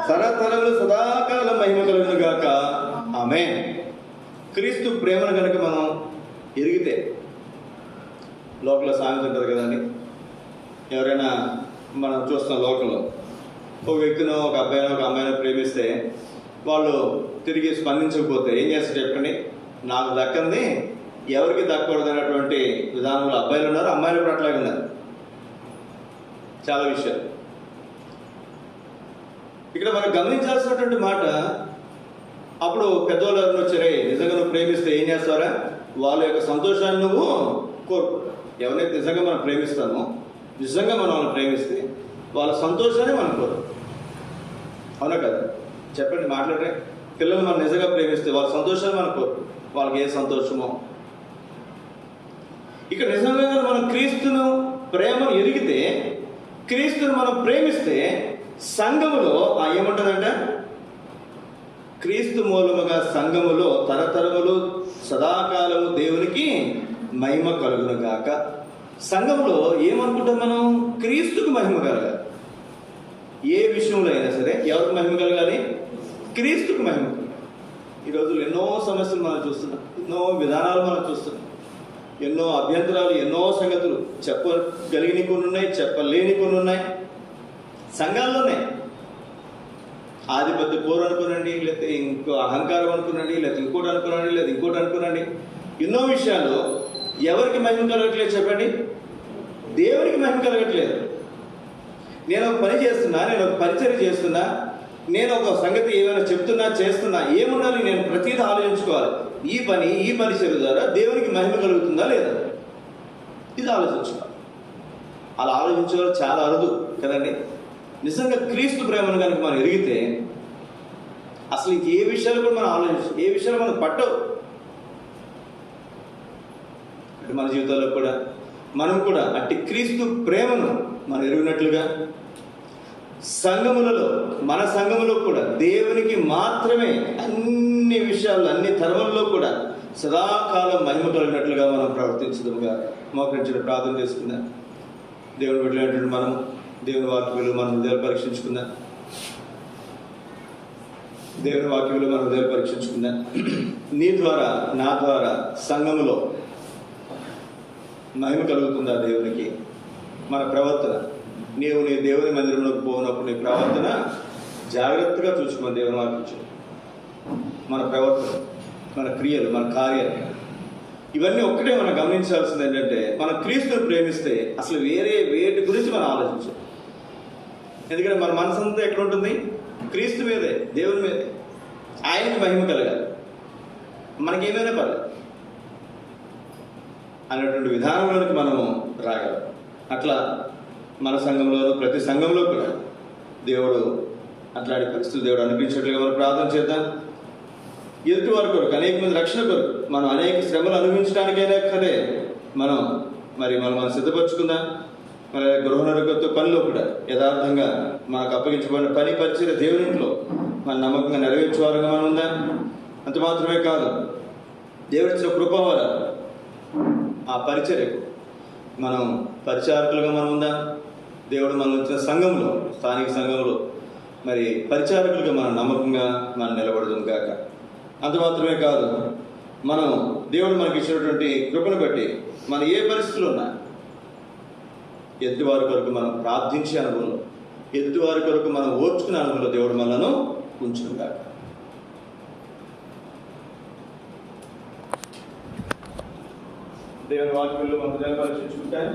తరతరములు సదాకాలం మహిమ కలుగును గాక. ఆమేన్. క్రీస్తు ప్రేమను కనుక మనం ఎరిగితే, లోకంలో సామెత ఉంటుంది కదండి, ఎవరైనా మనం చూస్తున్నాం లోకంలో ఒక వ్యక్తినో ఒక అబ్బాయినో ఒక అమ్మాయినో ప్రేమిస్తే వాళ్ళు తిరిగి స్పందించకపోతే ఏం చేస్తారు చెప్పండి? నాకు దక్కంది ఎవరికి దక్కకూడదు అనేటువంటి విధానంలో అబ్బాయిలు ఉన్నారు, అమ్మాయిలు కూడా అట్లాగే ఉన్నారు. చాలా విషయాలు ఇక్కడ మనం గమనించాల్సినటువంటి మాట, అప్పుడు పెద్దవాళ్ళు ఎవరిని వచ్చారే నిజంగా నువ్వు ప్రేమిస్తే ఏం చేస్తారా? వాళ్ళ యొక్క సంతోషాన్ని నువ్వు కోరుకో. ఎవరైతే నిజంగా మనం ప్రేమిస్తామో, నిజంగా మనం వాళ్ళని ప్రేమిస్తే వాళ్ళ సంతోషాన్ని మనం కోరు. అవునా కదా? చెప్పండి, మాట్లాడే పిల్లలు మనం నిజంగా ప్రేమిస్తే వాళ్ళ సంతోషాన్ని మనం కోరు. వాళ్ళకి ఏ సంతోషమో. ఇక నిజంగా మనం క్రీస్తును ప్రేమను ఎరిగితే, క్రీస్తును మనం ప్రేమిస్తే సంఘములో ఏముంటుందంట? క్రీస్తు మూలముగా సంఘములో తరతరములు సదాకాలము దేవునికి మహిమ కలుగును గాక. సంఘంలో ఏమనుకుంటాం మనం? క్రీస్తుకు మహిమ కలగాలి. ఏ విషయంలో అయినా సరే ఎవరికి మహిమ కలగాలి? క్రీస్తుకు మహిమ కలగాలి. ఈ రోజుల్లో ఎన్నో సమస్యలు మనం చూస్తున్నాం, ఎన్నో విధానాలు మనం చూస్తున్నాం, ఎన్నో అభ్యంతరాలు, ఎన్నో సంగతులు చెప్పగలిగిన కొన్ని ఉన్నాయి, చెప్పలేని కొన్ని ఉన్నాయి సంఘాల్లోనే. ఆధిపత్య పోరు అనుకునండి, లేకపోతే ఇంకో అహంకారం అనుకునండి, లేకపోతే ఇంకోటి అనుకునండి, లేదా ఇంకోటి అనుకునండి, ఎన్నో విషయాలు ఎవరికి మహిమ కలగట్లేదు చెప్పండి? దేవునికి మహిమ కలగట్లేదు. నేను ఒక పని చేస్తున్నా, నేను ఒక పరిచర్య చేస్తున్నా, నేను ఒక సంగతి ఏమైనా చెప్తున్నా చేస్తున్నా, ఏముండాలి? నేను ప్రతిదీ ఆలోచించుకోవాలి. ఈ పరిచర్య ద్వారా దేవునికి మహిమ కలుగుతుందా లేదా? ఇది ఆలోచించుకోవాలి. అలా ఆలోచించేవారు చాలా అరుదు కదండి. నిజంగా క్రీస్తు ప్రేమను కనుక మనం ఎరిగితే అసలు ఇంక ఏ విషయాలు కూడా మనం ఆలోచించు, ఏ విషయాలు మనకు పట్టవు. అంటే మన జీవితాల్లో కూడా మనం కూడా అట్టి క్రీస్తు ప్రేమను మనం ఎరిగినట్లుగా సంఘములలో, మన సంఘములో కూడా దేవునికి మాత్రమే అన్ని విషయాలు, అన్ని ధర్మంలో కూడా సదాకాలం మహిమ కలిగినట్లుగా మనం ప్రవర్తించదుగా. మోకరించిన ప్రార్థన చేసుకుందాం. దేవుని బిడ్డలైనటువంటి మనం దేవుని వాక్యంలో మనం హృదయాలు పరీక్షించుకుందాం. దేవుని వాక్యంలో మనం హృదయాలు పరీక్షించుకుందాం. నీ ద్వారా, నా ద్వారా సంఘములో మహిమ కలుగుతుందా దేవునికి? మన ప్రవర్తన, నీ దేవుని మందిరంలోకి పోయినప్పుడు నీ ప్రవర్తన జాగ్రత్తగా చూసుకుని దేవుని వాక్యం, మన ప్రవర్తన, మన క్రియలు, మన కార్యాలు, ఇవన్నీ ఒక్కటే మనం గమనించాల్సింది ఏంటంటే, మన క్రీస్తుని ప్రేమిస్తే అసలు వేటి గురించి మనం ఆలోచించాలి. ఎందుకంటే మన మనసు అంతా ఎక్కడ ఉంటుంది? క్రీస్తు మీదే, దేవుని మీదే. ఆయనకి మహిమ కలగాలి, మనకేమైనా పర్లేదు అనేటువంటి విధానంలోనికి మనము రాగలం. అట్లా మన సంఘంలోనూ ప్రతి సంఘంలో కూడా దేవుడు అట్లాంటి పరిస్థితులు దేవుడు అనిపించేట్లుగా మనం ప్రార్థన చేద్దాం. ఎదుటి వారి కొరకు, అనేక మంది రక్షణ కొరకు, మనం అనేక శ్రమలు అనుభవించడానికైనా సరే మనం సిద్ధపరచుకుందాం. మన గృహనరుగతో పనిలో కూడా యథార్థంగా మనకు అప్పగించబడిన పని పరిచయ దేవునిలో మన నమ్మకంగా నెరవేర్చేవారుగా మనం ఉందాం. అంత మాత్రమే కాదు, దేవుడిచ్చిన కృప వల్ల ఆ పరిచర్యకు మనం పరిచారకులుగా మనం ఉందాం. దేవుడు మనం ఇచ్చిన సంఘంలో, స్థానిక సంఘంలో పరిచారకులుగా మనం నమ్మకంగా మనం నిలబడదాం కాక. అంత మాత్రమే కాదు, మనం దేవుడు మనకి ఇచ్చినటువంటి కృపను బట్టి మనం ఏ పరిస్థితులు ఉన్నా ఎదుటివారి కొరకు మనం ప్రార్థించే అనుభవంలో, ఎదుటివారి కొరకు మనం ఓర్చుకునే అనుభవంలో దేవుడు మనలను ఉంచును కాక. దేవుని వాక్యంలో మనం పరీక్షించుకుంటాం.